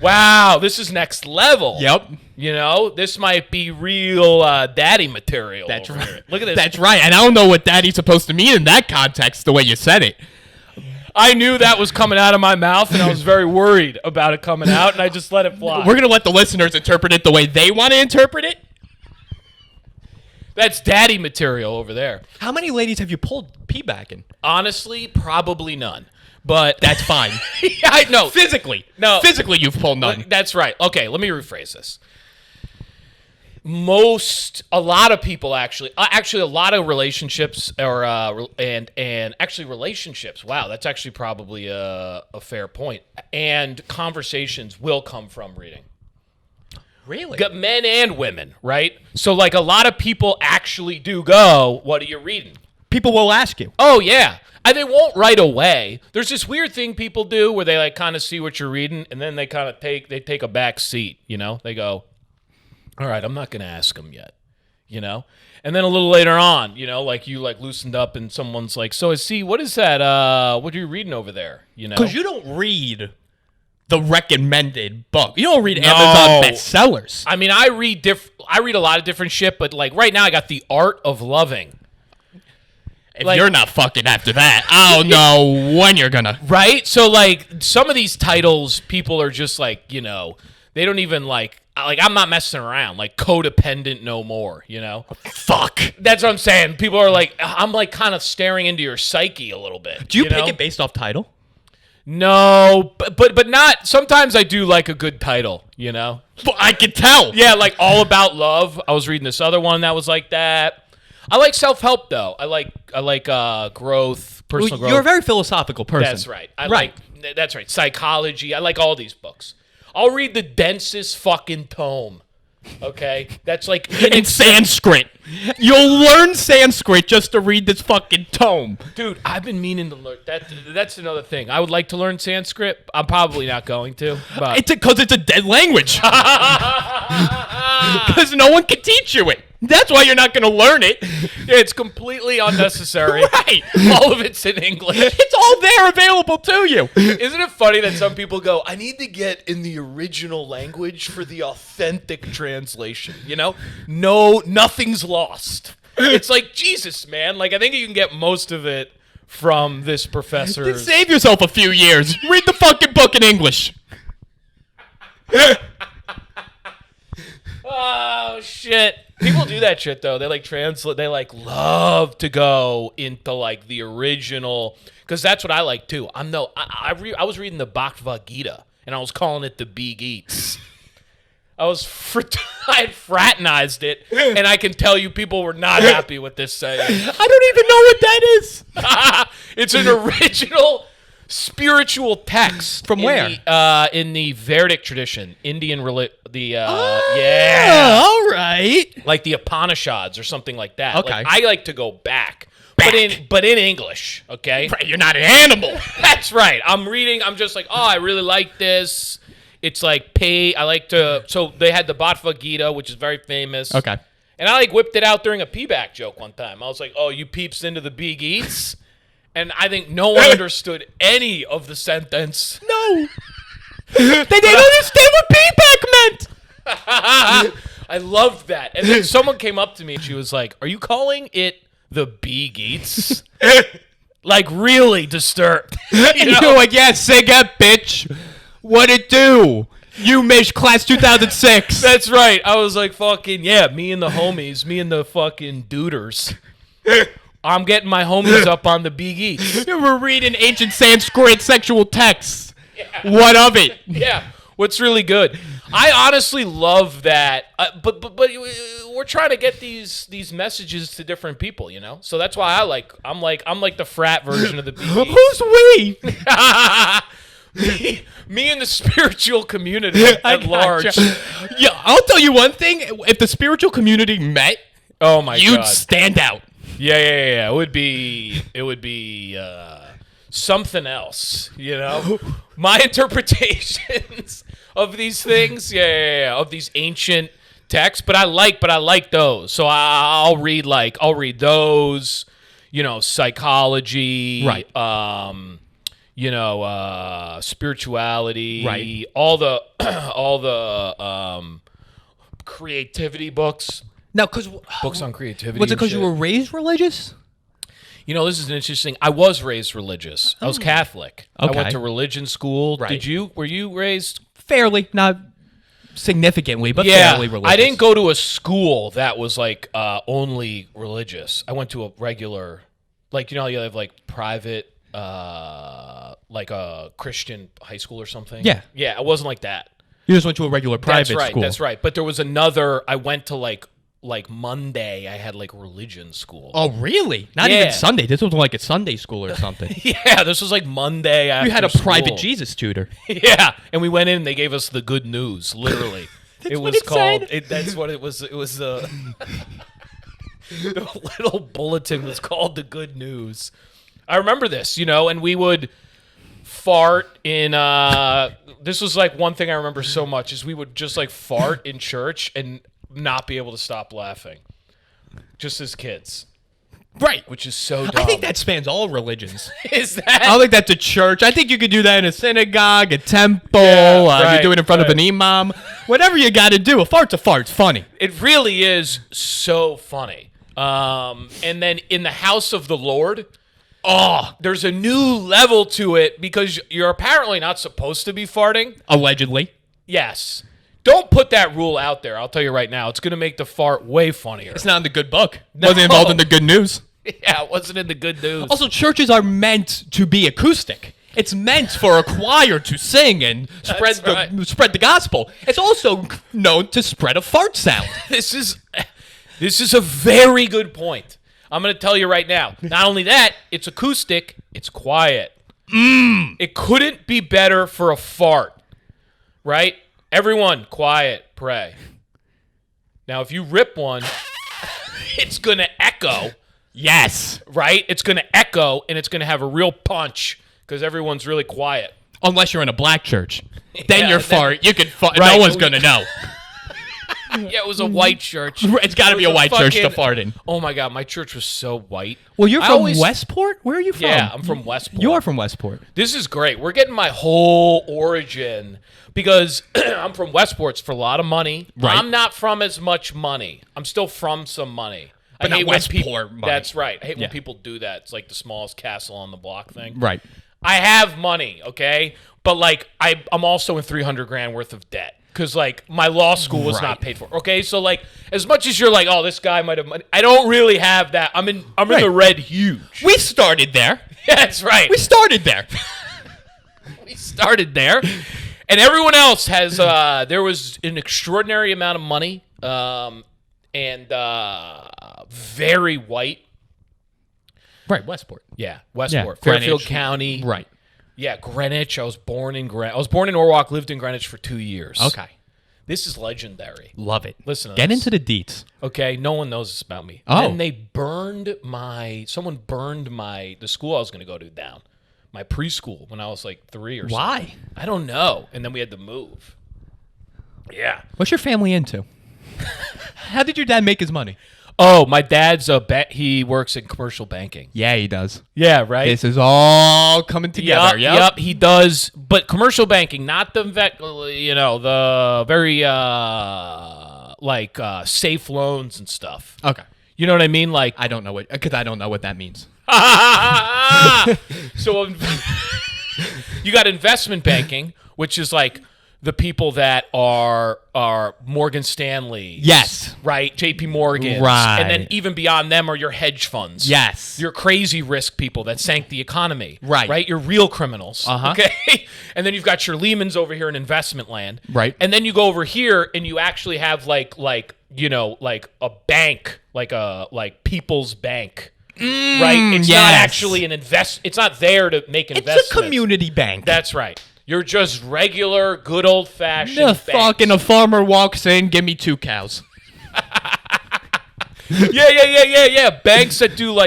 Wow, this is next level. Yep. You know, this might be real daddy material. That's right. Here. Look at this. That's right. And I don't know what daddy's supposed to mean in that context, the way you said it. I knew that was coming out of my mouth, and I was very worried about it coming out, and I just let it fly. We're going to let the listeners interpret it the way they want to interpret it. That's daddy material over there. How many ladies have you pulled p-backing? Honestly, probably none. But that's fine. Yeah, I know. Physically. No. Physically, you've pulled none. That's right. Okay, let me rephrase this. A lot of people actually, a lot of relationships and actually relationships. Wow, that's actually probably a fair point. And conversations will come from reading. Really? Got men and women, right? So like a lot of people actually do go, what are you reading? People will ask you. Oh, yeah. And they won't right away. There's this weird thing people do where they like kind of see what you're reading and then they kind of take a back seat, you know? They go, all right, I'm not going to ask them yet, you know? And then a little later on, you know, like you like loosened up and someone's like, so what is that? What are you reading over there? You know? Because you don't read the recommended book. You don't read Amazon bestsellers. I mean, I read a lot of different shit, but like right now I got The Art of Loving. If you're not fucking after that, I don't know when you're gonna. Right? So like some of these titles, people are just like, you know, they don't even like I'm not messing around. Like Codependent No More, you know? Fuck. That's what I'm saying. People are like, I'm like kind of staring into your psyche a little bit. Do you pick it based off title? No, but not. Sometimes I do like a good title, you know? Well, I can tell. Yeah, like All About Love. I was reading this other one that was like that. I like self-help though. I like growth, personal growth. You're a very philosophical person. That's right. That's right. Psychology. I like all these books. I'll read the densest fucking tome. Okay? That's like in Sanskrit. You'll learn Sanskrit just to read this fucking tome. Dude, I've been meaning to learn. That's another thing. I would like to learn Sanskrit. I'm probably not going to. But it's because it's a dead language. Because no one can teach you it. That's why you're not going to learn it. Yeah, it's completely unnecessary. Right. All of it's in English. It's all there available to you. Isn't it funny that some people go, I need to get in the original language for the authentic translation, you know? No, nothing's lost. It's like, Jesus, man. Like, I think you can get most of it from this professor. Then save yourself a few years. Read the fucking book in English. Oh, shit. People do that shit, though. They, like, translate. They, like, love to go into, like, the original. Because that's what I like, too. I was reading the Bhagavad Gita, and I was calling it the Big Eats. I had fraternized it, and I can tell you people were not happy with this saying. I don't even know what that is. It's an original spiritual texts From where? In the Vedic tradition, Indian yeah, all right. like the Upanishads or something like that. Okay. Like, I like to go back. But in English, okay? Right, you're not an animal. That's right. I'm reading. I'm just like, oh, I really like this. It's like I like to. So they had the Bhagavad Gita, which is very famous. Okay. And I like whipped it out during a peaback joke one time. I was like, oh, you peeps into the big eats? And I think no one understood any of the sentence. No. They didn't understand what feedback meant. I loved that. And then someone came up to me and she was like, are you calling it the big eats? Like, really disturbed. And you're like, yeah, say that, bitch. What it do? You Mish Class 2006. That's right. I was like, fucking, yeah, me and the homies, me and the fucking duders. I'm getting my homies up on the big eats. We're reading ancient Sanskrit sexual texts. Yeah. What of it? Yeah. What's really good? I honestly love that, but we're trying to get these messages to different people, you know. So that's why I'm like the frat version of the big eats. Who's we? Me and the spiritual community at large. Yeah, I'll tell you one thing. If the spiritual community met, oh my God, you'd stand out. Yeah. It would be something else, you know? My interpretations of these things, of these ancient texts, but I like those. So I'll read those, you know, psychology, right? You know, spirituality, right? All the creativity books. Now, because books on creativity. Was it because you were raised religious? You know, this is an interesting. I was raised religious. I was Catholic. Okay. I went to religion school. Right. Did you? Were you raised fairly, not significantly, but fairly religious? I didn't go to a school that was like only religious. I went to a regular, like, you know, you have like private, like a Christian high school or something. Yeah. Yeah, it wasn't like that. You just went to a regular private school. That's right. But there was another. I went to like Monday, I had like religion school. Oh, really? Not even Sunday. This was like a Sunday school or something. Yeah, this was like Monday after You had a school. private Jesus tutor. Yeah, and we went in and they gave us the good news, literally. That's it what was it called said? that's what it was. It was the little bulletin was called the good news. I remember this, you know, and we would fart in this was like one thing I remember so much is we would just like fart in church and not be able to stop laughing, just as kids, Right. which is so dumb. I think that spans all religions. Is I that don't think that's a church. I think you could do that in a synagogue, a temple. Yeah, you do it in front of an imam. Whatever you got to do. A fart's a fart. It's funny. it really is so funny. And then in the house of the Lord, there's a new level to it because you're apparently not supposed to be farting. Allegedly. Yes. Don't put that rule out there. I'll tell you right now. It's going to make the fart way funnier. It's not in the good book. No. Wasn't involved in the good news. Yeah, it wasn't in the good news. Also, churches are meant to be acoustic. It's meant for a choir to sing and spread the gospel. It's also known to spread a fart sound. This is a very good point. I'm going to tell you right now. Not only that, it's acoustic, it's quiet. It couldn't be better for a fart, right? Everyone, quiet, pray. Now, if you rip one, it's going to echo. Yes. Right? It's going to echo, and it's going to have a real punch because everyone's really quiet. Unless you're in a black church. Then Yeah, you're then- fart. You can fart. Right. No one's going to know. Yeah, it was a white church. It's got to be a white church to fart in. Oh, my God. My church was so white. Well, you're I from always- Westport? Where are you from? Yeah, I'm from Westport. You are from Westport. This is great. We're getting my whole origin because I'm from Westport. It's for a lot of money. Right. I'm not from as much money. I'm still from some money. But not hate when Westport money. That's right. I hate Yeah. when people do that. It's like the smallest castle on the block thing. Right. I have money, okay? But, like, I'm also in $300,000 worth of debt because, like, my law school was Right. not paid for. Okay? So, like, as much as you're like, oh, this guy might have money, I don't really have that. I'm in the red huge. We started there. That's right. We started there. We started there. And everyone else has, there was an extraordinary amount of money and very white. Right, Westport. Yeah, Westport. Yeah, Fairfield Greenwich. County. Right. Yeah, Greenwich. I was born in Norwalk, lived in Greenwich for 2 years. Okay. This is legendary. Love it. Listen to Get this. into the deets. Okay, no one knows this about me. Oh. And someone burned the school I was going to go to down. My preschool when I was like 3 or something. Why? I don't know. And then we had to move. Yeah. What's your family into? How did your dad make his money? Oh, my dad's he works in commercial banking. Yeah, he does. Yeah, right? This is all coming together. Yep, he does. But commercial banking, not the the very safe loans and stuff. Okay. You know what I mean? Like I don't know what that means. So you got investment banking, which is like the people that are Morgan Stanley. Yes. Right? JP Morgan. Right. And then even beyond them are your hedge funds. Yes. Your crazy risk people that sank the economy. Right. Right? Your real criminals. Uh-huh. Okay? And then you've got your Lehmans over here in investment land. Right. And then you go over here and you actually have like a bank, like People's Bank. Right? It's not actually it's not there to make investments. It's a community bank. That's right. You're just regular, good old-fashioned The banks. fucking a farmer walks in, give me 2 cows. Yeah. Banks that do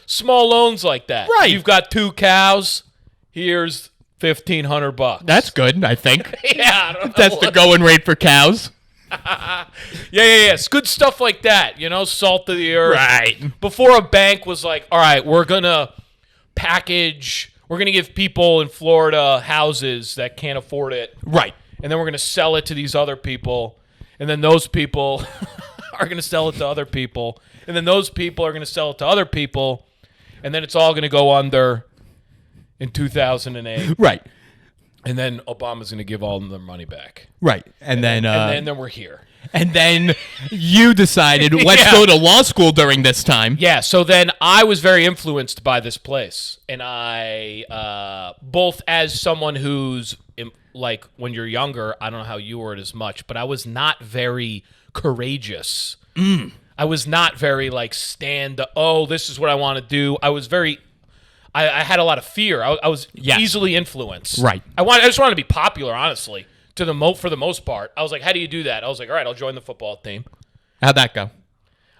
small loans like that. Right. You've got 2 cows. Here's $1,500. That's good, I think. Yeah. I don't know That's the going rate for cows. Yeah. It's good stuff like that. Salt of the earth. Right. Before a bank was like, all right, we're going to give people in Florida houses that can't afford it. Right. And then we're going to sell it to these other people. And then those people are going to sell it to other people. And then those people are going to sell it to other people. And then it's all going to go under in 2008. Right. And then Obama's going to give all of them their money back. Right. And then we're here. And then you decided, let's go to law school during this time. Yeah, so then I was very influenced by this place. And I, both as someone who's, like, when you're younger, I don't know how you were as much, but I was not very courageous. I was not very, like, this is what I want to do. I was very... I had a lot of fear. I was easily influenced. Right. I just wanted to be popular, honestly. For the most part, I was like, "How do you do that?" I was like, "All right, I'll join the football team." How'd that go?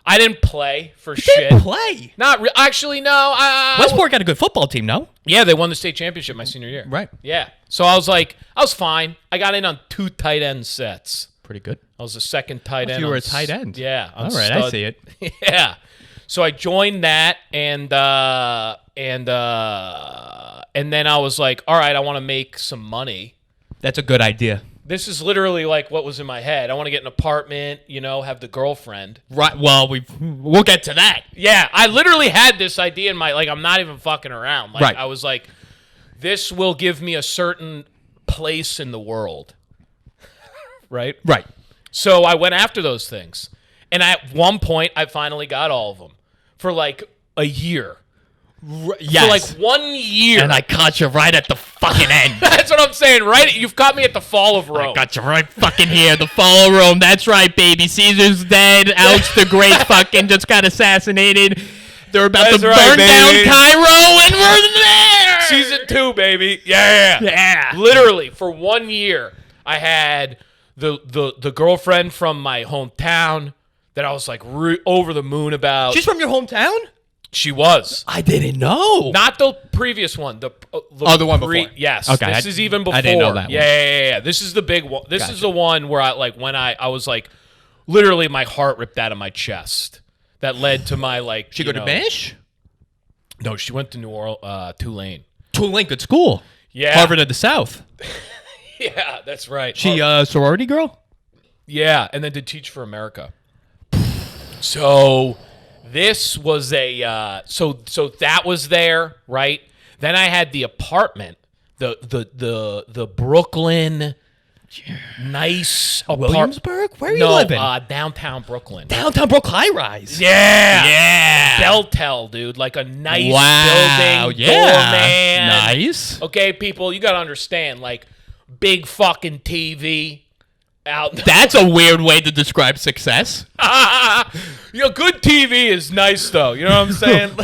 I didn't play for shit. Didn't play. Actually, no. Westport got a good football team, no? Yeah, they won the state championship my senior year. Right. Yeah. So I was like, I was fine. I got in on 2 tight end sets. Pretty good. I was the second tight end. You were a tight end. Yeah. All right, I see it. Yeah. So I joined that, and then I was like, all right, I want to make some money. That's a good idea. This is literally like what was in my head. I want to get an apartment, have the girlfriend. Right. Well, we'll get to that. Yeah, I literally had this idea in my, I'm not even fucking around. Right. I was like, this will give me a certain place in the world. Right? Right. So I went after those things. And at one point, I finally got all of them for like a year. Yes. For like 1 year. And I caught you right at the fucking end. That's what I'm saying, right? You've caught me at the fall of Rome. I got you right fucking here, the fall of Rome. That's right, baby. Caesar's dead. Alex the Great fucking just got assassinated. They're about to burn down Cairo, and we're there. Season 2, baby. Yeah. Literally, for 1 year, I had the girlfriend from my hometown that I was like over the moon about. She's from your hometown? She was. I didn't know. Not the previous one. The one before. Yes. Okay. This is even before. I didn't know that one. Yeah. This is the big one. This is the one where I was like, literally my heart ripped out of my chest. That led to my like. She go to Bish? No, she went to Tulane. Tulane, good school. Yeah. Harvard of the South. Yeah, that's right. She sorority girl? Yeah, and then did Teach for America. So this was so that was there, right? Then I had the apartment, the Brooklyn nice apartment. Williamsburg? Where are you living? Downtown Brooklyn. Downtown Brooklyn high rise. Yeah. Beltel, dude. Like a nice building. Doorman. Nice. Okay, people, you got to understand, like, big fucking TV out. That's a weird way to describe success. Good TV is nice, though. You know what I'm saying?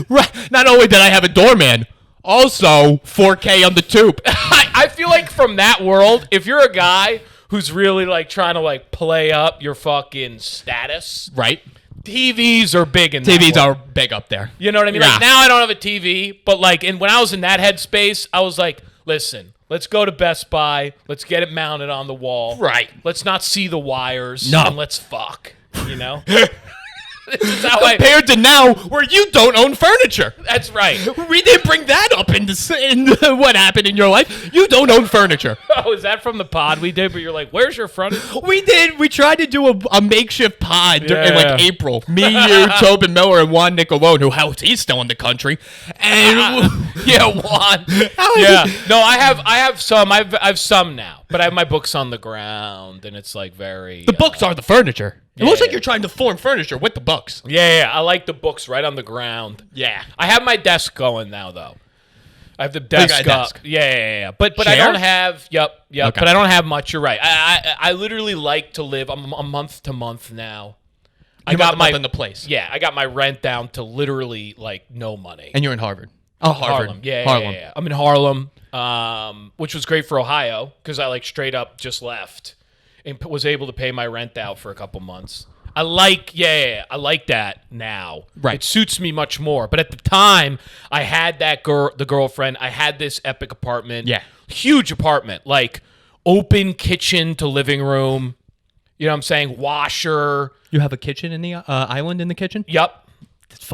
Right. Not only did I have a doorman, Also, 4K on the tube. I feel like from that world, if you're a guy who's really like trying to like play up your fucking status, Right. TVs are big in that TVs world. are big up there. You know what I mean? Yeah. Like now I don't have a TV, but like when I was in that headspace, I was like, listen, let's go to Best Buy. Let's get it mounted on the wall. Right. Let's not see the wires. No. And let's fuck. You know? This is how Compared to now, where you don't own furniture. That's right. We didn't bring that up in what happened in your life. You don't own furniture. Oh, is that from the pod we did? But you're like, where's your front? We did. We tried to do a makeshift pod in Yeah. like April. Me, you, Tobin Miller, and Juan Nicolone, who he's still in the country. And Yeah, Juan. Yeah. No, I have some. I've some now, but I have my books on the ground, and it's like very. The books are the furniture. It looks like Yeah. you're trying to form furniture with the books. Yeah. I like the books right on the ground. Yeah. I have my desk going now, though. I have the desk got a up. desk. Yeah. But I Chair? don't have. Yep. Okay. But I don't have much. You're right. I literally like to live a month to month now. I got my in the place. Yeah, I got my rent down to literally like no money. And you're in Harvard. Oh, Harvard. Harlem. Yeah, Harlem. Yeah. I'm in Harlem, which was great for Ohio because I like straight up just left and was able to pay my rent out for a couple months. I like that now. Right. It suits me much more. But at the time, I had the girlfriend. I had this epic apartment. Yeah. Huge apartment, like open kitchen to living room. You know what I'm saying? Washer. You have a kitchen in the island in the kitchen? Yep.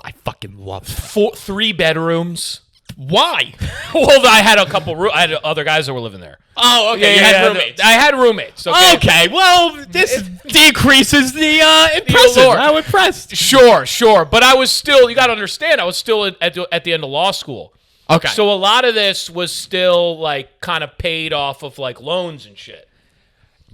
I fucking love it. 3 bedrooms. Why? Well, I had I had other guys that were living there. Oh, okay. You had roommates. I had roommates. Okay, well, this decreases the impressive. allure. I'm impressed. Sure. But I was still, you got to understand, I was still at the end of law school. Okay. So a lot of this was still like kind of paid off of like loans and shit.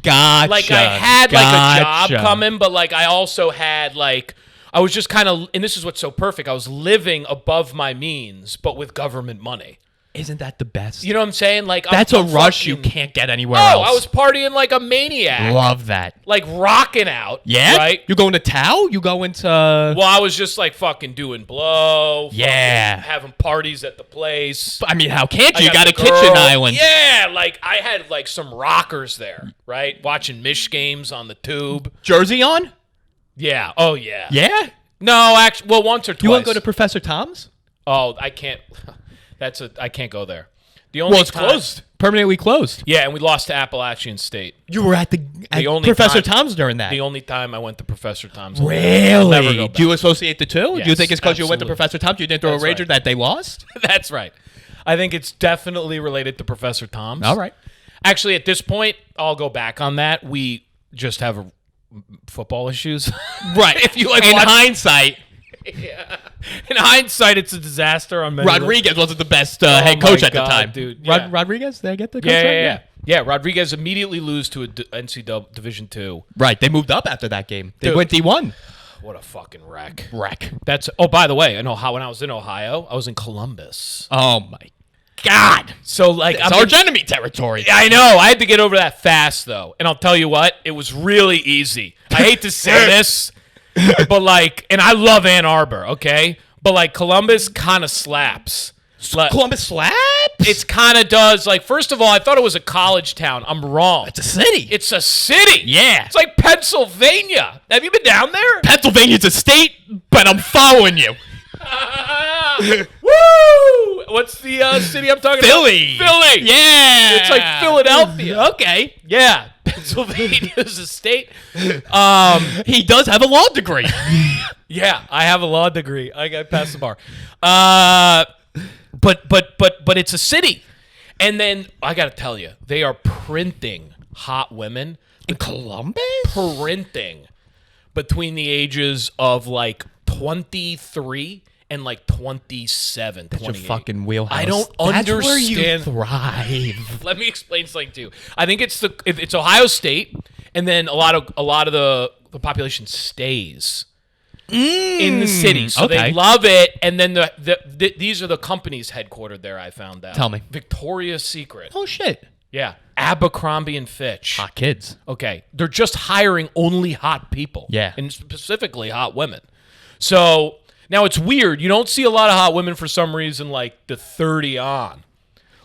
Gotcha. Like I had like a job coming, but like I also had like, I was just kind of, and this is what's so perfect, I was living above my means, but with government money. Isn't that the best? You know what I'm saying? Like That's I'm a rush fucking, you can't get anywhere else. I was partying like a maniac. Love that. Like rocking out. Yeah? Right? You going to Tao? You going to... Well, I was just like fucking doing blow. Yeah. Fucking having parties at the place. I mean, how can't you? You got the a kitchen girl. island. Yeah, like I had like some rockers there, right? Watching Mish games on the tube. Jersey on? Yeah. Oh, yeah. Yeah? No, actually, well, once or twice. You want to go to Professor Tom's? Oh, I can't. I can't go there. The only Well, it's closed. Permanently closed. Yeah, and we lost to Appalachian State. You were at only Professor time- Tom's during that. The only time I went to Professor Tom's. Really? I'll never go back. Do you associate the two? Do you Yes, think it's because you went to absolutely. Professor Tom's? You didn't throw That's a rager right. that they lost? That's right. I think it's definitely related to Professor Tom's. All right. Actually, at this point, I'll go back on that. We just have football issues. Right. If you like in watch- hindsight, In hindsight, it's a disaster on many Rodriguez wasn't the best head coach my at the God, time. dude. Yeah. Rodriguez, did I get the coach Yeah, right? yeah. Yeah, Rodriguez immediately lose to a NCAA Division II. Right. They moved up after that game. They Dude. went D1. What a fucking wreck. Wreck. That's. Oh, by the way, when I was in Ohio, I was in Columbus. Oh, my God. So like, It's arch enemy territory. I know. I had to get over that fast though, and I'll tell you what, it was really easy. I hate to say this, but like, and I love Ann Arbor, okay, but like Columbus kind of slaps. Columbus slaps? It's kind of does. Like, first of all, I thought it was a college town. I'm wrong. It's a city. It's a city. Yeah. It's like Pennsylvania. Have you been down there? Pennsylvania's a state, but I'm following you. Woo! What's the city I'm talking Philly. about? Philly. Yeah. It's like Philadelphia. Okay. Yeah. Pennsylvania is a state. He does have a law degree. Yeah, I have a law degree. I got past the bar. But it's a city. And then I got to tell you, they are printing hot women. In Columbus? Printing between the ages of like 23 and like 27, That's your 28. fucking wheelhouse. I don't That's understand. where you thrive. Let me explain something to you. I think it's Ohio State, and then a lot of the population stays in the city, so okay. they love it. And then these are the companies headquartered there. I found out. Tell me. Victoria's Secret. Oh, shit. Yeah, Abercrombie and Fitch. Hot kids. Okay, they're just hiring only hot people. Yeah. And specifically hot women. So Now, it's weird. You don't see a lot of hot women for some reason, like, the 30 on.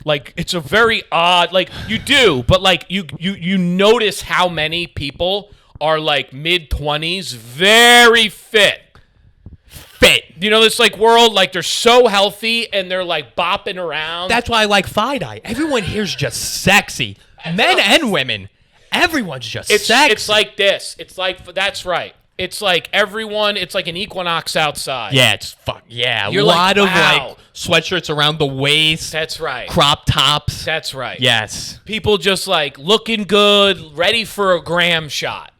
Like, it's a very odd, like, you do, but, like, you notice how many people are, like, mid-20s, very fit. You know, this, like, world, like, they're so healthy, and they're, like, bopping around. That's why I like Fi-Dye. Everyone here's just sexy. Men and women. Everyone's just sexy. It's like this. It's like, that's right. It's like everyone, it's like an equinox outside. Yeah, it's yeah. You're a lot like, of wow. like sweatshirts around the waist. That's right. Crop tops. That's right. Yes. People just like looking good, ready for a gram shot.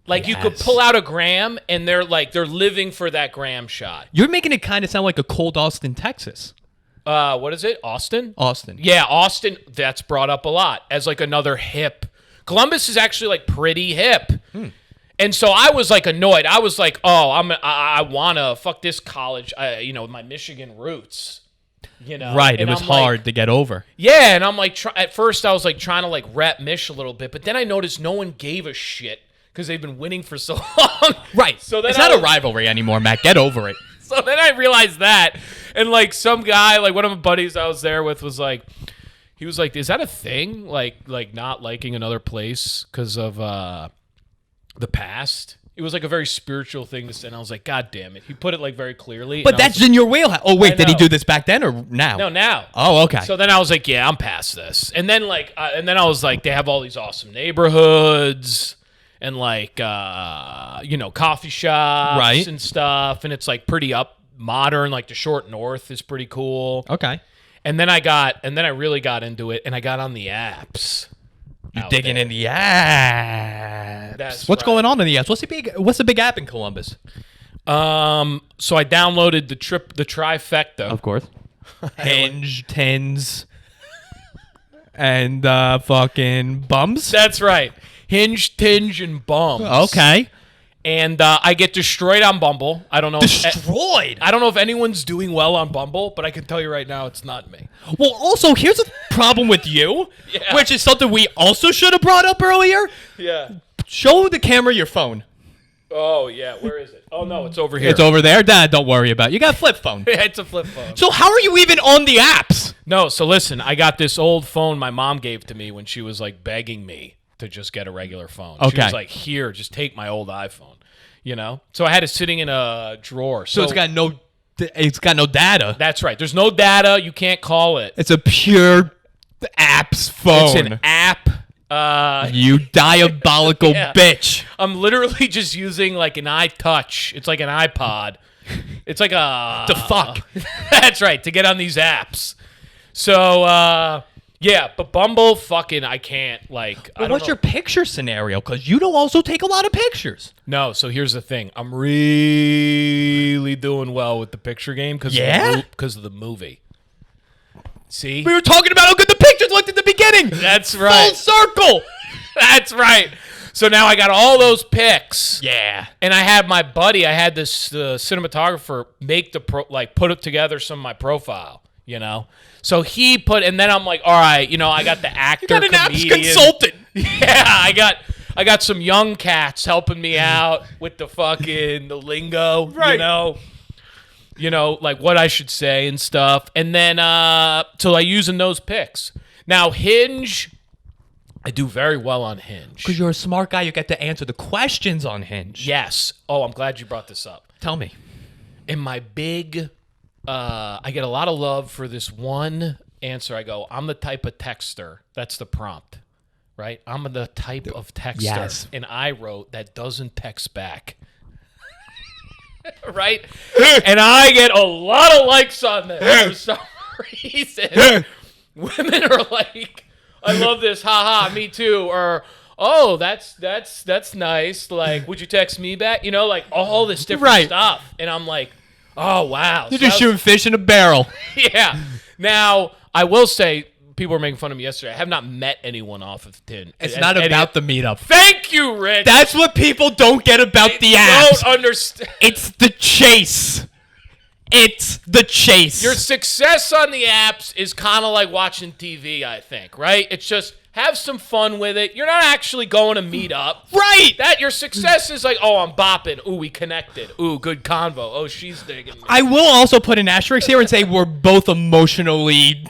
Like you could pull out a gram and they're living for that gram shot. You're making it kind of sound like a cold Austin, Texas. What is it? Austin? Austin. Yeah, Austin, that's brought up a lot as like another hip. Columbus is actually like pretty hip. And so I was like annoyed. I was like, oh, I wanna fuck this college, my Michigan roots. You know, right? And it was I'm hard like, to get over. Yeah, and I'm like, at first I was like trying to like rep Mich a little bit, but then I noticed no one gave a shit because they've been winning for so long. Right. So then it's not a rivalry anymore, Matt. Get over it. So then I realized that, and like some guy, like one of my buddies I was there with, was like, he was like, "Is that a thing? Like not liking another place because of the past?" It was like a very spiritual thing to say, and I was like, God damn it. He put it like very clearly. But that's in your wheelhouse. Oh, wait, did he do this back then or now? No, now. Oh, okay. So then I was like, yeah, I'm past this. And then I was like, they have all these awesome neighborhoods and like, coffee shops and stuff. And it's like pretty modern, like the Short North is pretty cool. Okay. And then I really got into it, and I got on the apps. You're digging in the apps. That's What's right. going on in the apps? What's the big app in Columbus? So I downloaded the trifecta. Of course. Hinge, Tins, and fucking Bums. That's right. Hinge, Tinge, and Bums. Okay. And I get destroyed on Bumble. I don't know. Destroyed? I don't know if anyone's doing well on Bumble, but I can tell you right now, it's not me. Well, also, here's a problem with you, which is something we also should have brought up earlier. Yeah. Show the camera your phone. Oh, yeah. Where is it? Oh, no, it's over here. It's over there? Dad, don't worry about it. You got a flip phone. Yeah, it's a flip phone. So how are you even on the apps? No, so listen, I got this old phone my mom gave to me when she was, like, begging me to just get a regular phone. Okay. She was like, here, just take my old iPhone. You know? So I had it sitting in a drawer. So it's got no data. That's right. There's no data. You can't call it. It's a pure apps phone. It's an app. You diabolical bitch. I'm literally just using like an iTouch. It's like an iPod. It's like a... The fuck? That's right. To get on these apps. So, yeah, but Bumble, fucking, I can't, like... But what's your picture scenario? Because you don't also take a lot of pictures. No, so here's the thing. I'm really doing well with the picture game because of the movie. See? We were talking about how good the pictures looked at the beginning. That's right. Full circle. That's right. So now I got all those pics. Yeah. And I had my buddy, I had this cinematographer put it together some of my profile, you know? So he and then I'm like, all right, I got the actor, you got an comedian. apps consultant. Yeah, I got some young cats helping me out with the lingo, right. Like what I should say and stuff. And then, so I using those pics. Now, Hinge, I do very well on Hinge. Because you're a smart guy, you get to answer the questions on Hinge. Yes. Oh, I'm glad you brought this up. Tell me. In my big, I get a lot of love for this one answer. I go, I'm the type of texter. That's the prompt, right? I'm the type of texter. Yes. And I wrote that doesn't text back. Right? And I get a lot of likes on this for some reason. Women are like, I love this, haha, me too, or oh, that's nice. Like, would you text me back? Like all this different stuff. And I'm like, oh wow. You're just shooting fish in a barrel. Yeah. Now, I will say, people were making fun of me yesterday. I have not met anyone off of Tin. It's not about the meetup. Thank you, Rich. That's what people don't get about the apps. Don't understand. It's the chase. It's the chase. Your success on the apps is kind of like watching TV, I think, right? It's just have some fun with it. You're not actually going to meet up. Right. That your success is like, oh, I'm bopping. Ooh, we connected. Ooh, good convo. Oh, she's digging me. I will also put an asterisk here and say we're both emotionally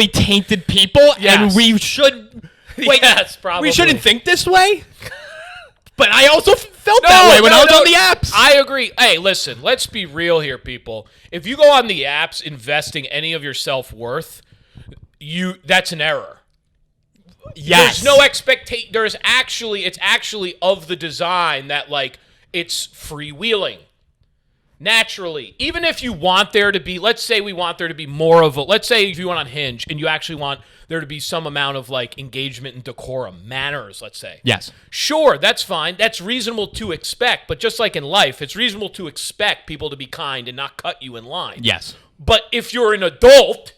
tainted people, and we should. Wait, yes, probably. We shouldn't think this way. But I also felt that way when I was on the apps. I agree. Hey, listen, let's be real here, people. If you go on the apps investing any of your self-worth, that's an error. Yes. There's no expectation. It's actually of the design that, like, it's freewheeling. Naturally. Even if you want there to be, let's say we want there to be more of a, let's say if you went on Hinge and you actually want there to be some amount of, like, engagement and decorum, manners, let's say. Yes. Sure, that's fine. That's reasonable to expect. But just like in life, it's reasonable to expect people to be kind and not cut you in line. Yes. But if you're an adult,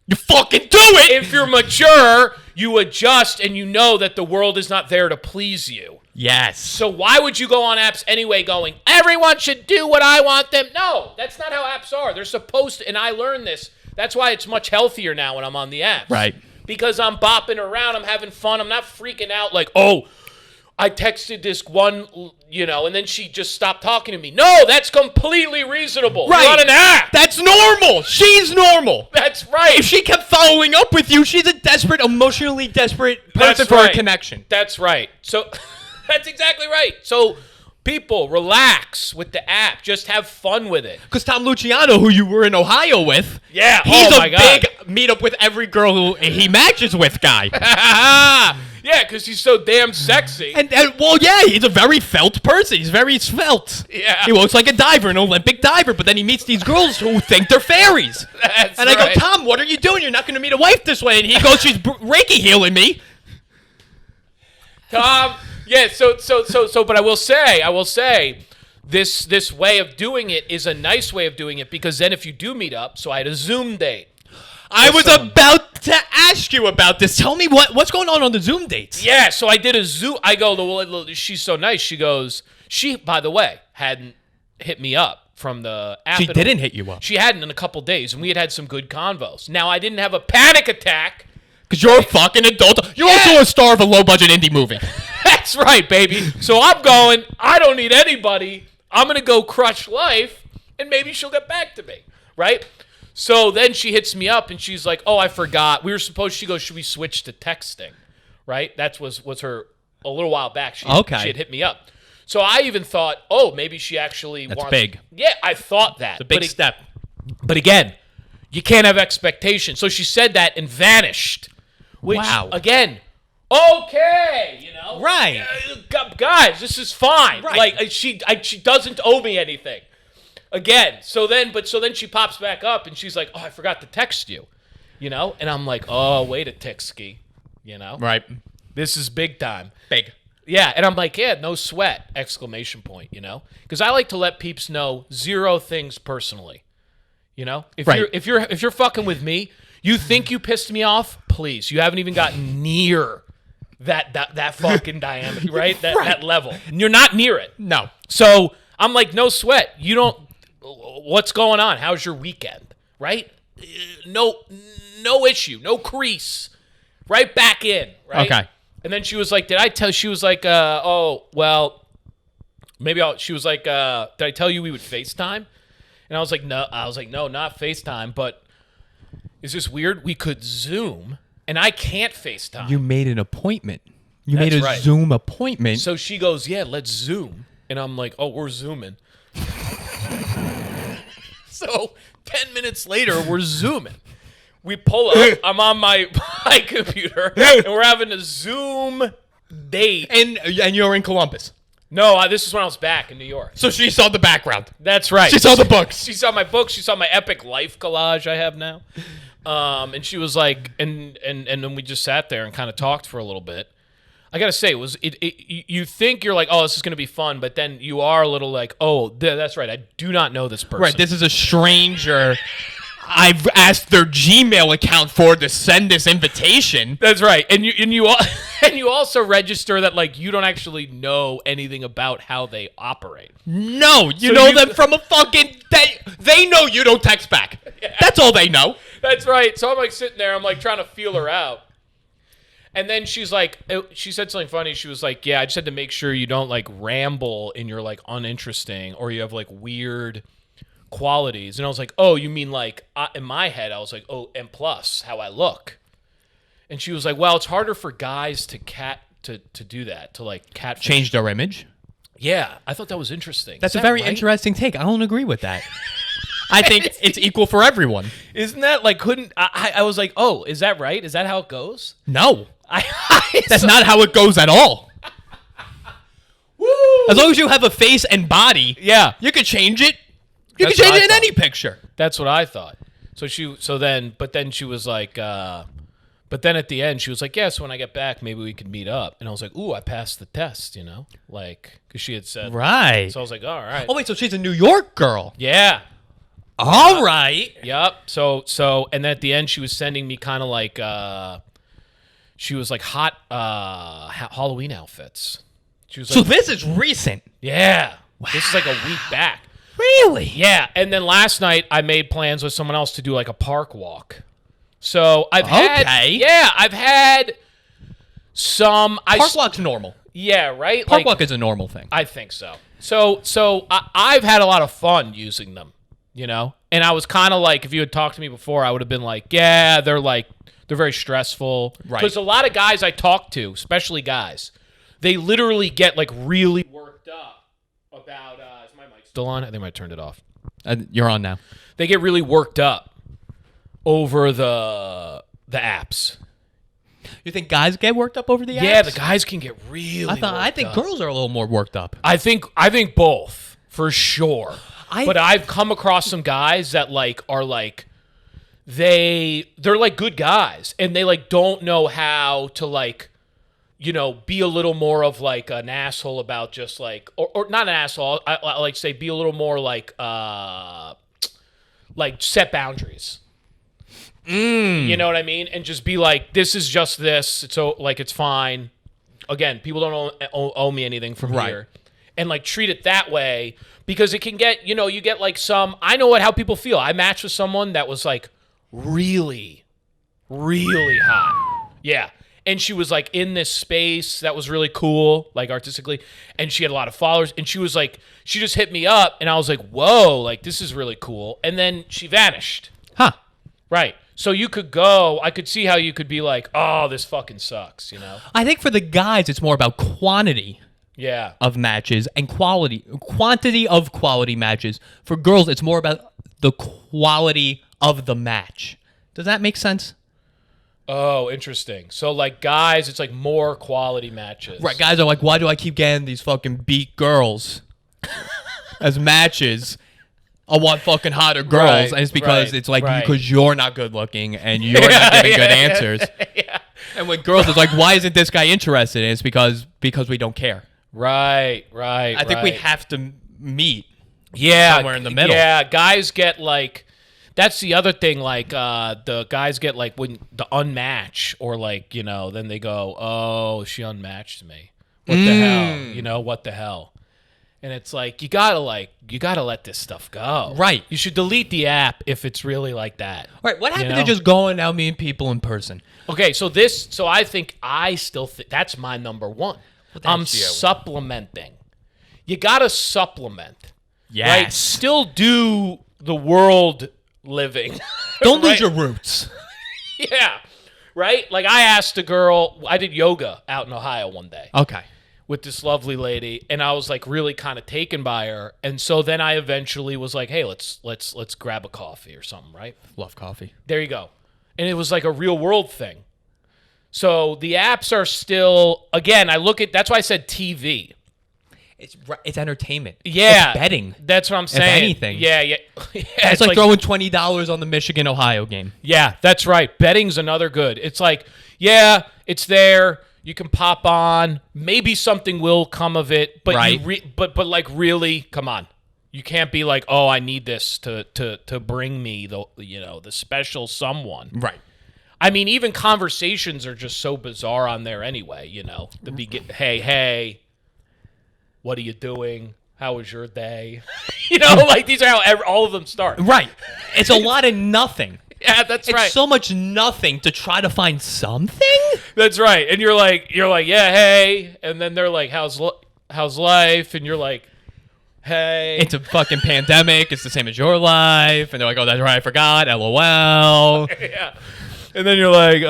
you fucking do it! If you're mature, you adjust and you know that the world is not there to please you. Yes. So why would you go on apps anyway going, everyone should do what I want them? No, that's not how apps are. They're supposed to, and I learned this. That's why it's much healthier now when I'm on the apps. Right. Because I'm bopping around, I'm having fun, I'm not freaking out like, oh, I texted this one, and then she just stopped talking to me. No, that's completely reasonable. Right. You're on an app. That's normal. She's normal. That's right. If she kept following up with you, she's a emotionally desperate person for a connection. That's right. So that's exactly right. So people, relax with the app. Just have fun with it. Because Tom Luciano, who you were in Ohio with, he's a big meet-up with every girl who he matches with guy. Yeah, because he's so damn sexy. And he's a very felt person. He's very svelte. Yeah. He looks like a diver, an Olympic diver, but then he meets these girls who think they're fairies. That's and I go, Tom, what are you doing? You're not going to meet a wife this way. And he goes, she's Reiki healing me. Tom, yeah, but I will say, this way of doing it is a nice way of doing it, because then if you do meet up, so I had a Zoom date. I was about to ask you about this. Tell me what's going on the Zoom dates. Yeah, so I did a Zoom. I go, well, she's so nice. She goes, by the way, hadn't hit me up from the app. She didn't hit you up. She hadn't in a couple days, and we had some good convos. Now, I didn't have a panic attack. Because you're a fucking adult. You're also a star of a low-budget indie movie. That's right, baby. So I'm going, I don't need anybody. I'm going to go crush life, and maybe she'll get back to me, right? So then she hits me up, and she's like, oh, I forgot. She goes, should we switch to texting, right? That was her a little while back. She had hit me up. So I even thought, oh, maybe she actually wants. That's big. Yeah, I thought that. It's a big step. But again, you can't have expectations. So she said that and vanished. Which, again, okay, Right. Guys, this is fine. Right. Like, she doesn't owe me anything. Again, so then she pops back up and she's like, oh, I forgot to text you, And I'm like, oh, wait a tick ski, Right. This is big time. Big. Yeah, and I'm like, yeah, no sweat, exclamation point, Because I like to let peeps know zero things personally, If you're fucking with me, you think you pissed me off, please. You haven't even gotten near that fucking diameter, right? That level. And you're not near it. No. So I'm like, no sweat. You don't. What's going on? How's your weekend? Right? No issue. No crease. Right back in. Right. Okay. And then she was like, did I tell? She was like, oh well, maybe she was like, did I tell you we would FaceTime? And I was like, no. No, not FaceTime. But is this weird? We could Zoom. And I can't FaceTime. You made an appointment. You made a Zoom appointment. So she goes, yeah, let's Zoom. And I'm like, oh, we're Zooming. So 10 minutes later, we're Zooming. We pull up. I'm on my computer, and we're having a Zoom date. And you're in Columbus. No, this is when I was back in New York. So she saw the background. That's right. She saw the books. She saw my books. She saw my epic life collage I have now. And she was like, and then we just sat there and kind of talked for a little bit. I gotta say, you think you're like, oh, this is gonna be fun, but then you are a little like, oh, that's right. I do not know this person. Right. This is a stranger. I've asked their Gmail account to send this invitation. That's right. And you also register that like you don't actually know anything about how they operate. No, you know them from a fucking they know you don't text back. Yeah. That's all they know. That's right. So I'm like sitting there, I'm like trying to feel her out. And then she's like, she said something funny. She was like, yeah, I just had to make sure you don't like ramble and you're like uninteresting or you have like weird qualities. And I was like, oh, you mean like in my head, I was like, oh, and plus how I look. And she was like, well, it's harder for guys to do that, to like catfish. Change their image? Yeah, I thought that was interesting. That's a very interesting take. I don't agree with that. I think it's equal for everyone. Isn't that like, I was like, oh, is that right? Is that how it goes? No. That's not how it goes at all. Woo! As long as you have a face and body, yeah, you could change it. You can change it in any picture. That's what I thought. But then she was like, but then at the end she was like, yes, when I get back, maybe we could meet up. And I was like, ooh, I passed the test, you know, like because she had said right. So I was like, all right. Oh wait, so she's a New York girl? Yeah. All right. Yep. So and then at the end she was sending me kind of like she was like hot Halloween outfits. She was like, so this is recent. Yeah. Wow. This is like a week back. Really? Yeah. And then last night I made plans with someone else to do like a park walk. So I've had some. Park walk's normal. Yeah, right. Park walk is a normal thing. I think so. So I've had a lot of fun using them, you know. And I was kind of like, if you had talked to me before, I would have been like, yeah, they're very stressful. Right. Because a lot of guys I talk to, especially guys, they literally get like really worked up about. Is my mic still on? I think I turned it off. You're on now. They get really worked up over the apps. You think guys get worked up over the apps? Yeah, the guys can get really I think girls are a little more worked up. I think both, for sure. But I've come across some guys that like are like they're like good guys and they like don't know how to like, you know, be a little more of like an asshole about just like or not an asshole. I like say be a little more like set boundaries. You know what I mean? And just be like, this is just this. So like, it's fine. Again, people don't owe me anything from here. And like treat it that way because it can get, you know, you get like some, I know how people feel. I matched with someone that was like really, really hot. Yeah. And she was like in this space that was really cool, like artistically. And she had a lot of followers. And she was like, she just hit me up. And I was like, whoa, like this is really cool. And then she vanished. Huh. Right. So you could go, I could see how you could be like, oh, this fucking sucks, you know? I think for the guys, it's more about quantity of matches and quantity of quality matches. For girls, it's more about the quality of the match. Does that make sense? Oh, interesting. So like guys, it's like more quality matches. Right. Guys are like, why do I keep getting these fucking beat girls as matches? I want fucking hotter girls, right, and it's because because you're not good looking and you're not giving good answers. Yeah. And with girls, it's like, why isn't this guy interested? And it's because we don't care. Right. I think we have to meet somewhere in the middle. Yeah, guys get like, that's the other thing, like the guys get like when the unmatch or like, you know, then they go, oh, she unmatched me. What the hell? You know, what the hell? And it's like you gotta let this stuff go. Right. You should delete the app if it's really like that. Right. What happened to just going out meeting people in person? Okay, so I still think that's my number one. I'm supplementing. You gotta supplement. Yes. Right? Still do the world living. Don't lose your roots. Yeah. Right? Like I asked a girl, I did yoga out in Ohio one day. Okay. With this lovely lady, and I was like really kind of taken by her, and so then I eventually was like, "Hey, let's grab a coffee or something," right? Love coffee. There you go, and it was like a real world thing. So the apps are still, again, that's why I said TV. It's entertainment. Yeah, it's betting. That's what I'm saying. If anything, yeah. It's like throwing $20 on the Michigan-Ohio game. Yeah, that's right. Betting's another good. It's like, yeah, it's there. You can pop on. Maybe something will come of it, but right. but like really, come on. You can't be like, oh, I need this to bring me the special someone. Right. I mean, even conversations are just so bizarre on there anyway, hey, what are you doing? How was your day? Like these are how all of them start. Right. It's a lot of nothing. Yeah, that's right. It's so much nothing to try to find something. That's right. And you're like, yeah, hey, and then they're like, how's life? And you're like, hey. It's a fucking pandemic. It's the same as your life. And they're like, oh, that's right, I forgot. LOL. Yeah. And then you're like,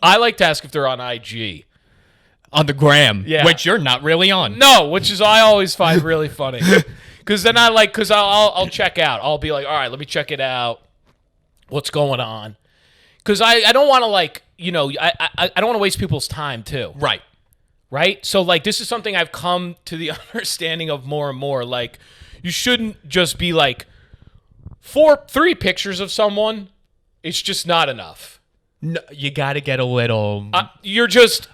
I like to ask if they're on IG. On the gram, yeah. Which you're not really on. No, which is I always find really funny. Because then I'll check out. I'll be like, all right, let me check it out. What's going on? Because I don't want to I don't want to waste people's time too. Right. Right? So like this is something I've come to the understanding of more and more. Like you shouldn't just be like 3 pictures of someone. It's just not enough. No, you got to get a little. You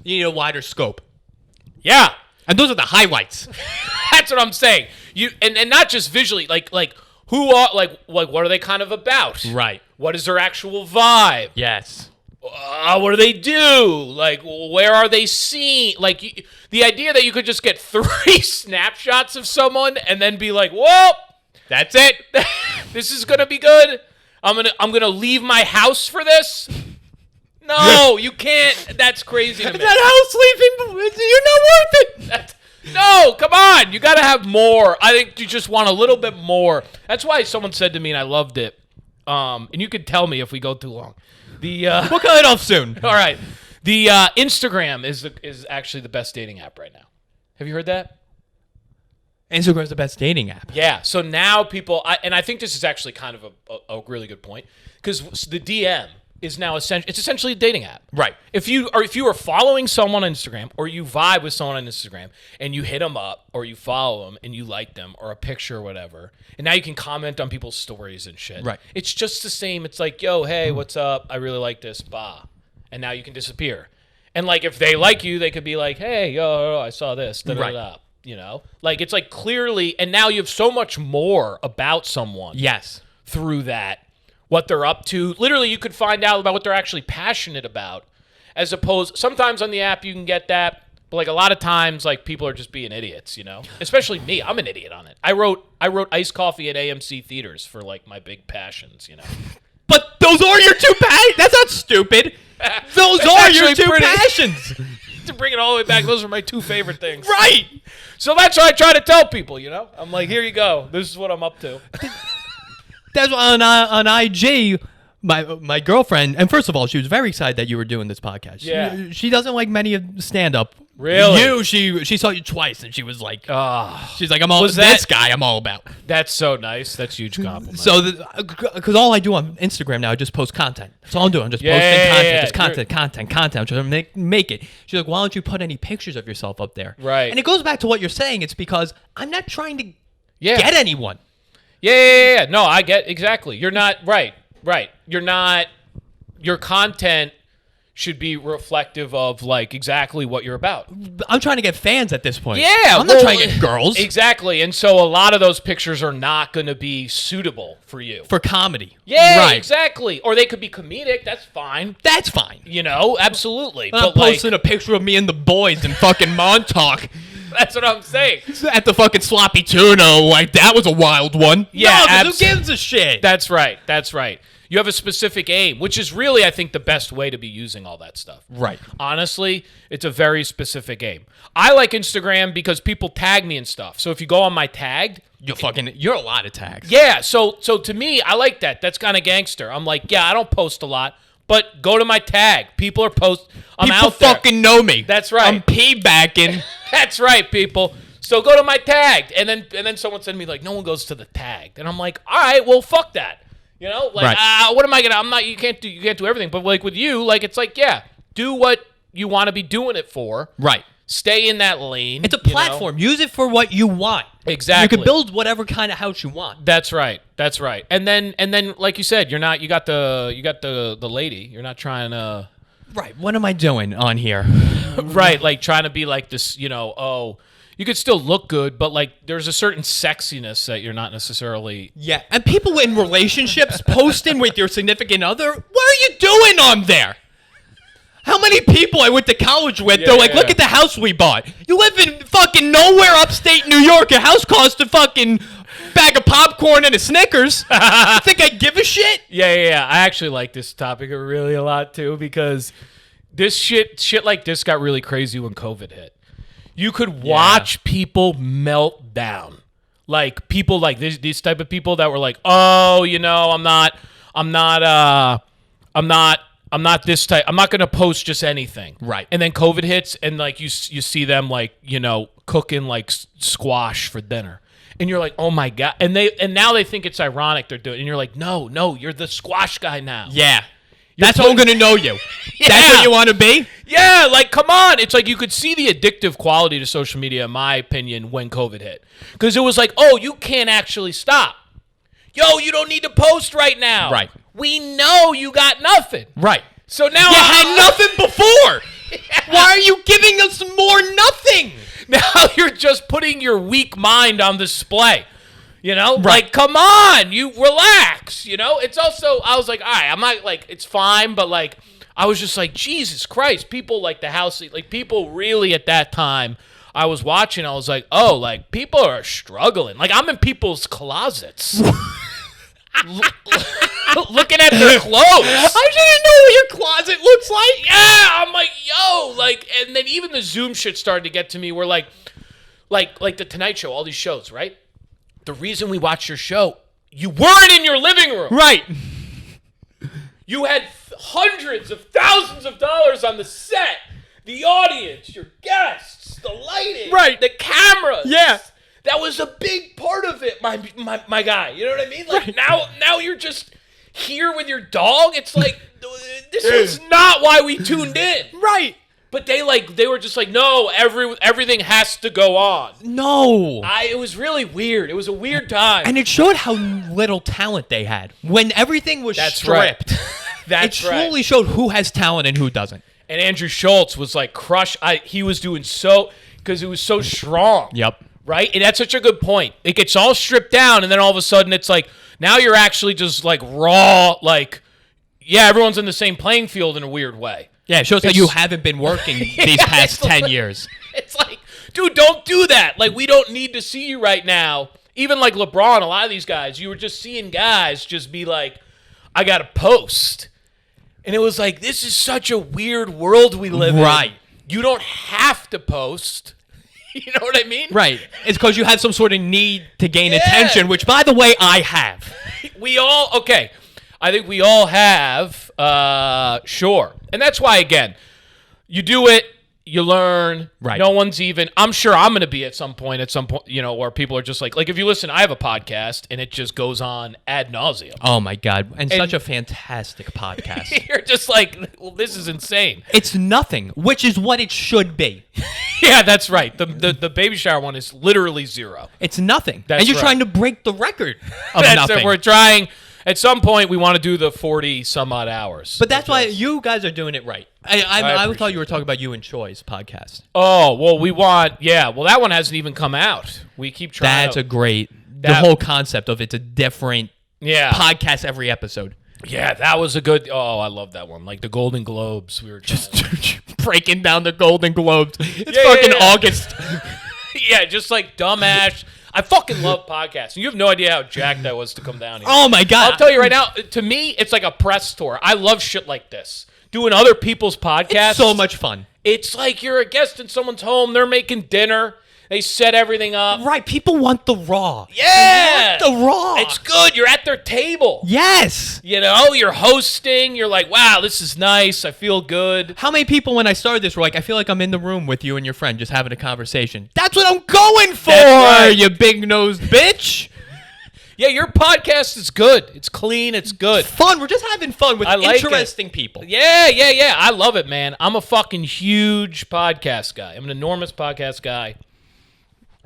need a wider scope. Yeah, and those are the highlights. That's what I'm saying. And not just visually. Like who are what are they kind of about? Right. What is their actual vibe? Yes. What do they do? Like where are they seen? Like the idea that you could just get 3 snapshots of someone and then be like, well, that's it. This is gonna be good. I'm gonna leave my house for this. No, you can't. That's crazy to me. That house leaving, you're not worth it. No, come on. You got to have more. I think you just want a little bit more. That's why someone said to me, and I loved it. And you could tell me if we go too long. We'll cut it off soon. All right. The Instagram is actually the best dating app right now. Have you heard that? Instagram's the best dating app. Yeah. So now people, and I think this is actually kind of a really good point because the DM is now it's essentially a dating app. Right. If you are following someone on Instagram or you vibe with someone on Instagram and you hit them up or you follow them and you like them or a picture or whatever, and now you can comment on people's stories and shit. Right. It's just the same. It's like, yo, hey, what's up? I really like this. Bah. And now you can disappear. And like if they like you, they could be like, hey, yo, I saw this. Da-da-da. Right. Like it's like clearly, and now you have so much more about someone. Yes. Through that. What they're up to. Literally, you could find out about what they're actually passionate about. As opposed, sometimes on the app you can get that, but like a lot of times, like people are just being idiots, Especially me, I'm an idiot on it. I wrote iced coffee at AMC theaters for like my big passions, But those are your 2 passions. That's not stupid. Those are your 2 passions. To bring it all the way back, those are my 2 favorite things. Right. So that's what I try to tell people, I'm like, here you go. This is what I'm up to. That's why on IG, my girlfriend, and first of all, she was very excited that you were doing this podcast. Yeah. She doesn't like many of stand-up. Really? She saw you twice, and she was like, she's like, this guy I'm all about. That's so nice. That's a huge compliment. So, because all I do on Instagram now, I just post content. That's all I'm doing. I'm just posting content, just content. I'm trying to make it. She's like, why don't you put any pictures of yourself up there? Right. And it goes back to what you're saying. It's because I'm not trying to get anyone. Yeah. No, I get exactly. You're not right. You're not. Your content should be reflective of like exactly what you're about. I'm trying to get fans at this point. Yeah, I'm not trying to get girls. Exactly, and so a lot of those pictures are not going to be suitable for you for comedy. Yeah, right. Exactly. Or they could be comedic. That's fine. That's fine. Absolutely. I'm not posting a picture of me and the boys in fucking Montauk. That's what I'm saying. At the fucking sloppy tuna, like that was a wild one. Yeah, no, who gives a shit? That's right. You have a specific aim, which is really, I think, the best way to be using all that stuff. Right. Honestly, it's a very specific aim. I like Instagram because people tag me and stuff. So if you go on my tagged, you're a lot of tags. Yeah. So to me, I like that. That's kind of gangster. I'm like, yeah, I don't post a lot, but go to my tag. People are out there. People fucking know me. That's right. I'm piggybacking. That's right, people. So go to my tagged, and then someone said to me like, no one goes to the tagged, and I'm like, all right, well, fuck that. Right. What am I gonna? I'm not. You can't do everything. But like with you, like it's like, yeah, do what you want to be doing it for. Right. Stay in that lane. It's a platform. Use it for what you want. Exactly. You can build whatever kind of house you want. That's right. And then, like you said, you're not. You got the lady. You're not trying to. Right. What am I doing on here? Right. Like trying to be like this. Oh, you could still look good, but like there's a certain sexiness that you're not necessarily. Yeah, and people in relationships posting with your significant other, what are you doing on there? How many people I went to college with, they're like, look at the house we bought. You live in fucking nowhere upstate New York. Your house costs a fucking bag of popcorn and a Snickers. You think I give a shit? Yeah. I actually like this topic really a lot too, because this shit like this got really crazy when COVID hit. You could watch people melt down. Like people like these type of people that were like, oh, you know, I'm not this type. I'm not going to post just anything. Right. And then COVID hits and like you see them like, you know, cooking like squash for dinner. And you're like, oh my God. And now they think it's ironic they're doing it. And you're like, no, you're the squash guy now. Yeah. That's how I'm going to know you. Yeah. That's what you want to be? Yeah, like, come on. It's like you could see the addictive quality to social media, in my opinion, when COVID hit. Because it was like, oh, you can't actually stop. Yo, you don't need to post right now. Right. We know you got nothing. Right. So now you had nothing before. Yeah. Why are you giving us more nothing? Now you're just putting your weak mind on display. You know, right. Like, come on, you relax. You know, it's also, I was like, all right, I'm not like, it's fine, but like, I was just like, Jesus Christ, people like the house, like people really at that time, I was watching, I was like, oh, like people are struggling. Like I'm in people's closets. Looking at their clothes. I didn't know what your closet looks like. Yeah, I'm like, yo, like, and then even the Zoom shit started to get to me where like the Tonight Show, all these shows, right? The reason we watched your show, you weren't in your living room. Right. You had hundreds of thousands of dollars on the set, the audience, your guests, the lighting, right, the cameras. Yeah. That was a big part of it, my guy. You know what I mean? Like right. now you're just here with your dog. It's like this is not why we tuned in. Right. But they were just like, no, everything has to go on. No. It was really weird. It was a weird time. And it showed how little talent they had. When everything was stripped. Right. It truly showed who has talent and who doesn't. And Andrew Schultz was like crushed. He was doing so, because it was so strong. Yep. Right? And that's such a good point. It gets all stripped down, and then all of a sudden it's like, now you're actually just like raw, like, yeah, everyone's in the same playing field in a weird way. Yeah, it shows that you haven't been working these past 10 years. It's like, dude, don't do that. Like, we don't need to see you right now. Even like LeBron, a lot of these guys, you were just seeing guys just be like, I got to post. And it was like, this is such a weird world we live in. Right. You don't have to post. You know what I mean? Right. It's because you have some sort of need to gain attention, which, by the way, I have. Okay. I think we all have, sure. And that's why, again, you do it, you learn. Right. No one's even, I'm sure I'm going to be at some point, you know, where people are just like if you listen, I have a podcast and it just goes on ad nauseum. Oh my God. And such a fantastic podcast. You're just like, well, this is insane. It's nothing, which is what it should be. Yeah, that's right. The baby shower one is literally zero. It's nothing. And you're trying to break the record of nothing. We're trying. At some point, we want to do the 40 some odd hours. But that's why you guys are doing it right. I thought you were talking about you and Choi's podcast. Oh, well, well, that one hasn't even come out. We keep trying. That's the whole concept of it's a different podcast every episode. Yeah, that was a good, I love that one. Like the Golden Globes. We were just breaking down the Golden Globes. It's fucking August. Yeah, just like dumbass. I fucking love podcasts. You have no idea how jacked I was to come down here. Oh, my God. I'll tell you right now, to me, it's like a press tour. I love shit like this. Doing other people's podcasts. It's so much fun. It's like you're a guest in someone's home. They're making dinner. They set everything up. Right. People want the raw. Yeah. They want the raw. It's good. You're at their table. Yes. You know, you're hosting. You're like, wow, this is nice. I feel good. How many people, when I started this, were like, I feel like I'm in the room with you and your friend just having a conversation. That's what I'm going for, you big-nosed bitch. Yeah, your podcast is good. It's clean. It's good. It's fun. We're just having fun with interesting people. Yeah. I love it, man. I'm a fucking huge podcast guy. I'm an enormous podcast guy.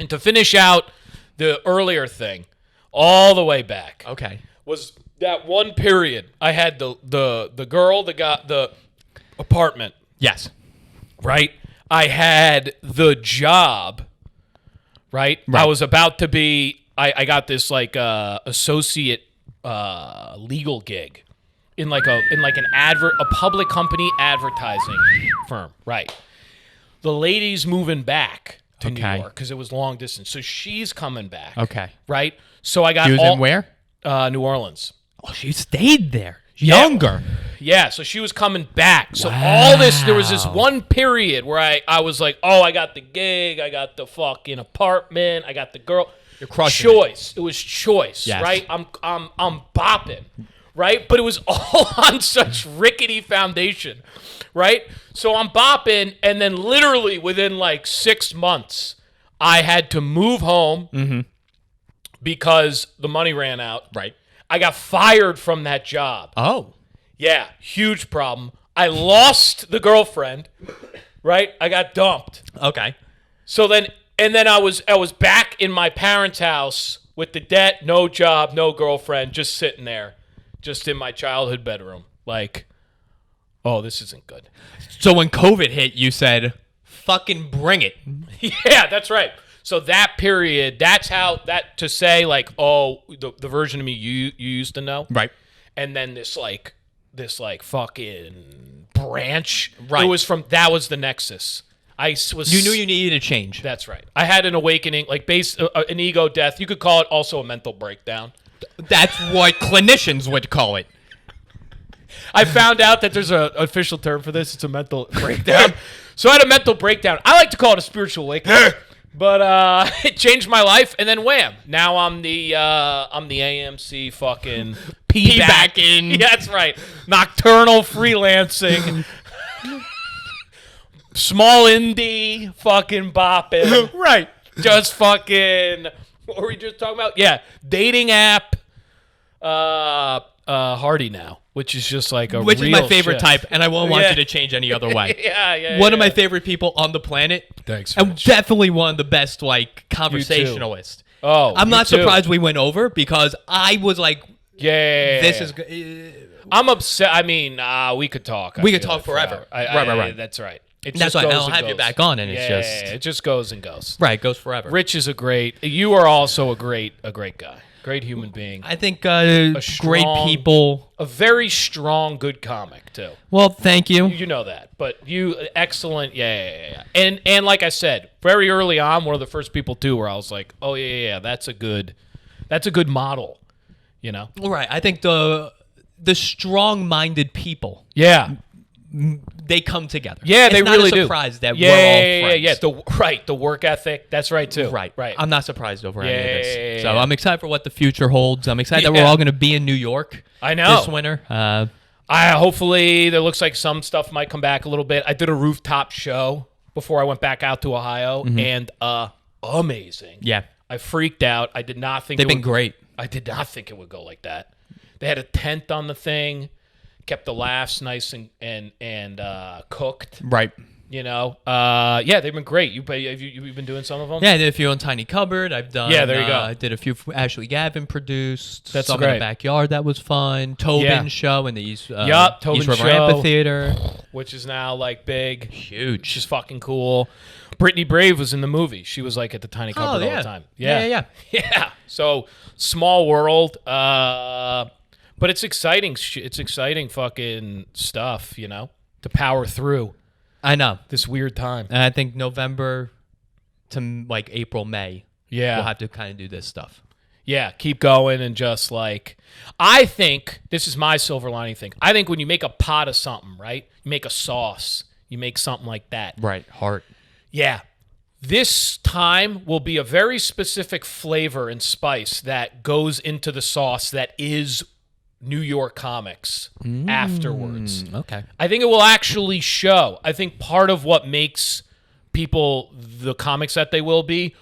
And to finish out the earlier thing, all the way back, was that one period I had the girl that got the apartment. Yes. Right? I had the job right? I was about to be. I got this like associate legal gig in like a public company advertising firm, right? The lady's moving back to New York because it was long distance, so she's coming back. Okay, right. So I got. She was in where? New Orleans. Oh, she stayed there. Younger. Yeah, so she was coming back. So all this, there was this one period where I was like, oh, I got the gig, I got the fucking apartment, I got the girl. You're crushing choice. It was choice, right? I'm bopping, right? But it was all on such rickety foundation, right? So I'm bopping, and then literally within like 6 months, I had to move home because the money ran out. Right. I got fired from that job. Oh. Yeah, huge problem. I lost the girlfriend, right? I got dumped. Okay. So then I was back in my parents' house with the debt, no job, no girlfriend, just sitting there, just in my childhood bedroom. Like, oh, this isn't good. So when COVID hit, you said, fucking bring it. Yeah, that's right. So that period, that's how that to say like, oh, the version of me you used to know, right? And then this fucking branch, right? That was the nexus. You knew you needed a change. That's right. I had an awakening, like an ego death. You could call it also a mental breakdown. That's what clinicians would call it. I found out that there's an official term for this. It's a mental breakdown. So I had a mental breakdown. I like to call it a spiritual awakening. But it changed my life, and then wham! Now I'm the AMC fucking P back in. Yeah, that's right. Nocturnal freelancing, small indie, fucking bopping. Right. Just fucking. What were we just talking about? Yeah, dating app. Hardy now, which is just like a which real is my favorite shift. type, and I won't want you to change any other way. Yeah. One of my favorite people on the planet. Thanks, and Rich. definitely one of the best like conversationalists. Oh, I'm not surprised we went over because I was like, this is. I'm upset. I mean, we could talk. We could talk forever. Right. That's right. That's why I'll have you back on, and it's just it just goes and goes. Right, it goes forever. Rich is you are also a great guy. Great human being. I think great people. A very strong, good comic, too. Well, thank you. You know that. But you, excellent. Yeah. And like I said, very early on, one of the first people, too, where I was like, oh, yeah, that's a good model, you know? Right. I think the strong-minded people. Yeah. They come together. Yeah, they really do. It's not a surprise that we're all friends. The work ethic. That's right, too. Right. I'm not surprised over any of this. So yeah. I'm excited for what the future holds. I'm excited that we're all going to be in New York. I know. This winter. Hopefully, there looks like some stuff might come back a little bit. I did a rooftop show before I went back out to Ohio, and amazing. Yeah. I freaked out. I did not think they've been great. I did not think it would go like that. They had a tent on the thing. Kept the laughs nice and cooked. Right. You know. Yeah, they've been great. You've been doing some of them? Yeah, I did a few on Tiny Cupboard. I've done. Yeah, there you go. I did a few Ashley Gavin produced. That's some great. in the backyard. That was fun. Tobin's show in the East. Tobin's East River show, Amphitheater, which is now like big, huge. Which is fucking cool. Brittany Brave was in the movie. She was like at the Tiny Cupboard all the time. Yeah. So small world. But it's exciting. It's exciting fucking stuff, you know, to power through. I know. This weird time. And I think November to like April, May. Yeah. We'll have to kind of do this stuff. Yeah. Keep going and just like, I think this is my silver lining thing. I think when you make a pot of something, right? You make a sauce. You make something like that. Right. Heart. Yeah. This time will be a very specific flavor and spice that goes into the sauce that is New York comics afterwards. Okay. I think it will actually show. I think part of what makes people the comics that they will be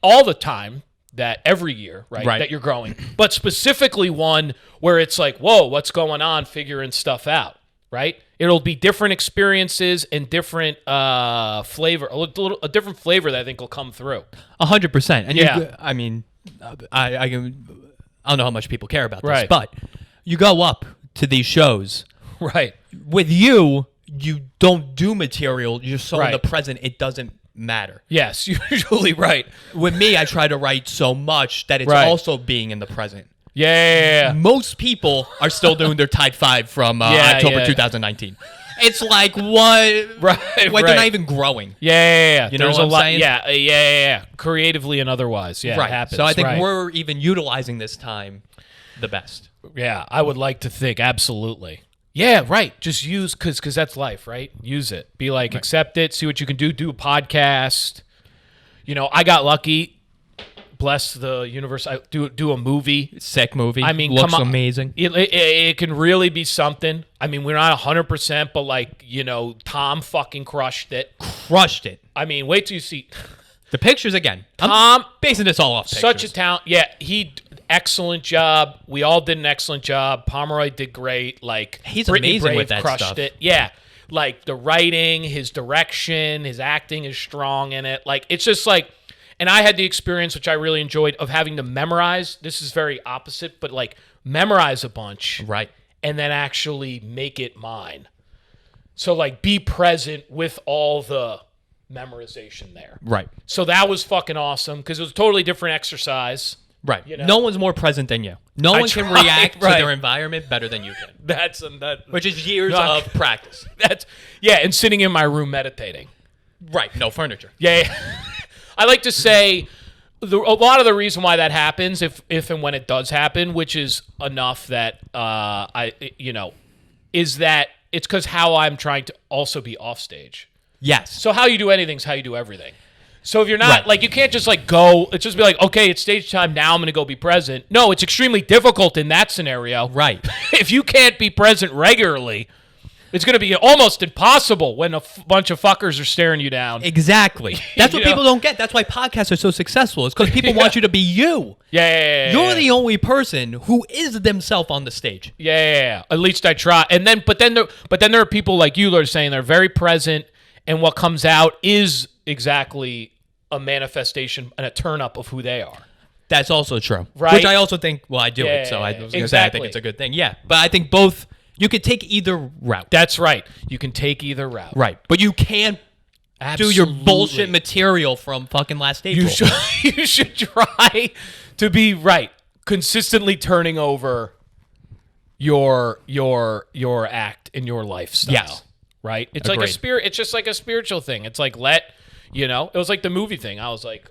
all the time, that every year, right? That you're growing. But specifically one where it's like, whoa, what's going on? Figuring stuff out, right? It'll be different experiences and different flavor, a different flavor that I think will come through. 100%. And yeah. I mean, I don't know how much people care about this, but you go up to these shows. Right. With you don't do material. You're so in the present, it doesn't matter. Yes, usually right. With me, I try to write so much that it's also being in the present. Yeah. Most people are still doing their Tide 5 from October 2019. It's like, what? Right. Like, they're not even growing. Yeah. You know what I'm saying? Yeah. Creatively and otherwise. Yeah, right. it happens. So I think we're even utilizing this time the best. Yeah, I would like to think. Absolutely. Yeah, right. Just use, because that's life, right? Use it. Be like, accept it, see what you can do. Do a podcast. I got lucky. Bless the universe. I do a movie. Sick movie. I mean, looks amazing. It can really be something. I mean, we're not 100%, but Tom fucking crushed it. I mean, wait till you see the pictures again. Tom, I'm basing this all off pictures. Such a talent. Yeah, excellent job. We all did an excellent job. Pomeroy did great. He's Brittany amazing Brave with that crushed stuff. it. Yeah. The writing, his direction, his acting is strong in it. It's just and I had the experience, which I really enjoyed, of having to memorize. This is very opposite, but memorize a bunch. Right. And then actually make it mine. So be present with all the memorization there. Right. So that was fucking awesome because it was a totally different exercise. Right. No one's more present than you. No one can react to their environment better than you can. Which is years of practice. And sitting in my room meditating. Right. No furniture. Yeah. I like to say a lot of the reason why that happens, if and when it does happen, which is enough that is that it's because how I'm trying to also be off stage. Yes. So how you do anything is how you do everything. So if you're not you can't just go. It's just be okay, it's stage time now. I'm going to go be present. No, it's extremely difficult in that scenario. Right. If you can't be present regularly, it's going to be almost impossible when a bunch of fuckers are staring you down. Exactly. That's what people don't get. That's why podcasts are so successful. It's because people want you to be you. Yeah. You're the only person who is themselves on the stage. Yeah. At least I try. And then, but then there are people like you that are saying they're very present, and what comes out is exactly a manifestation and a turn up of who they are. That's also true. Right. Which I also think. Well, I do it, so I was going to say I think it's a good thing. Yeah, but I think both. You could take either route. That's right. You can take either route. Right. But you can't do your bullshit material from fucking last April. You should try to be consistently turning over your act in your lifestyle. Yes. Right? It's Agreed. like a spirit. It's just like a spiritual thing. It's it was like the movie thing. I was like,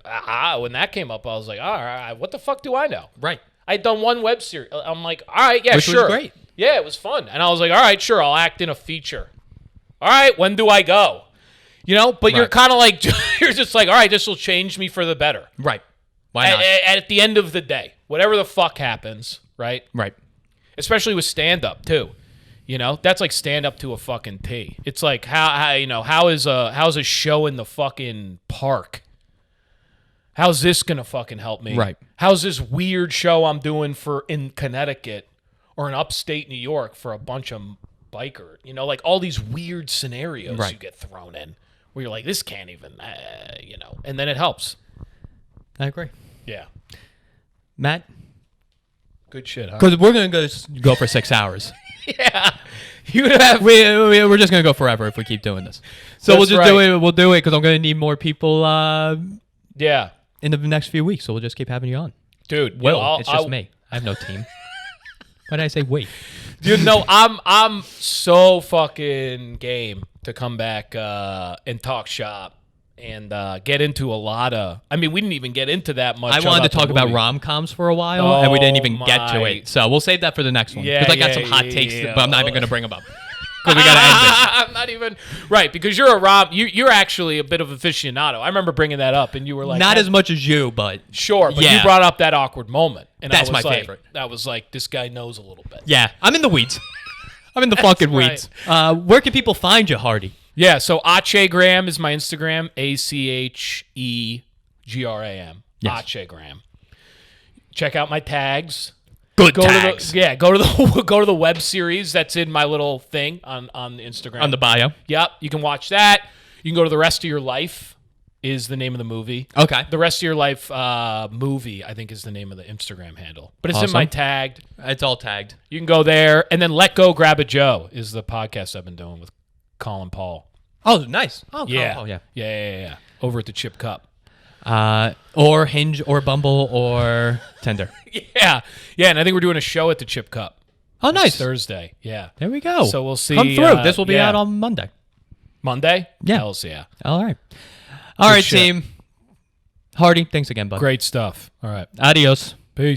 when that came up, I was like, all right, what the fuck do I know? Right. I'd done one web series. I'm like, all right, yeah, Which sure. was great. Yeah, it was fun. And I was like, all right, sure, I'll act in a feature. All right, when do I go? But you're kind of you're just all right, this will change me for the better. Right. Why not? At the end of the day, whatever the fuck happens, right? Right. Especially with stand-up, too. That's like stand-up to a fucking T. It's like, how's a show in the fucking park? How's this going to fucking help me? Right. How's this weird show I'm doing in Connecticut or in upstate New York for a bunch of biker, all these weird scenarios you get thrown in where you're like, this can't even, and then it helps. I agree. Yeah. Matt? Good shit, huh? Because we're going to go for 6 hours. Yeah. We're just going to go forever if we keep doing this. So we'll just do it. We'll do it because I'm going to need more people in the next few weeks. So we'll just keep having you on. Dude. It's just me. I have no team. Why did I say wait? Dude, no, I'm so fucking game to come back and talk shop and get into a lot of. I mean, we didn't even get into that much. I wanted to talk about rom-coms for a while, and we didn't even get to it. So we'll save that for the next one. Because I got some hot takes, but I'm not even going to bring them up. Because we got to end this. I'm not even right because you're you're actually a bit of aficionado. I remember bringing that up, and you were like, not as much as you, but sure. But you brought up that awkward moment, and that's my favorite. That was like, this guy knows a little bit. Yeah, I'm in the weeds. I'm in the fucking weeds. Where can people find you, Hardy? Yeah, so Achegram is my Instagram. ACHEGRAM. Yes. Achegram. Check out my tags. Good tags. Go to the web series that's in my little thing on Instagram. On the bio. Yep, you can watch that. You can go to The Rest of Your Life is the name of the movie. Okay. The Rest of Your Life movie, I think, is the name of the Instagram handle. But it's in my tagged. It's all tagged. You can go there. And then Let Go Grab a Joe is the podcast I've been doing with Colin Paul. Oh, nice. Oh, yeah. Oh, yeah. Yeah. Over at the Chip Cup. Or Hinge or Bumble or Tinder. Yeah. And I think we're doing a show at the Chip Cup. Oh, nice. It's Thursday. Yeah. There we go. So we'll see. Come through. This will be out on Monday. Monday? Yeah. Hells yeah. All right. All right, team. Hardy, thanks again, bud. Great stuff. All right. Adios.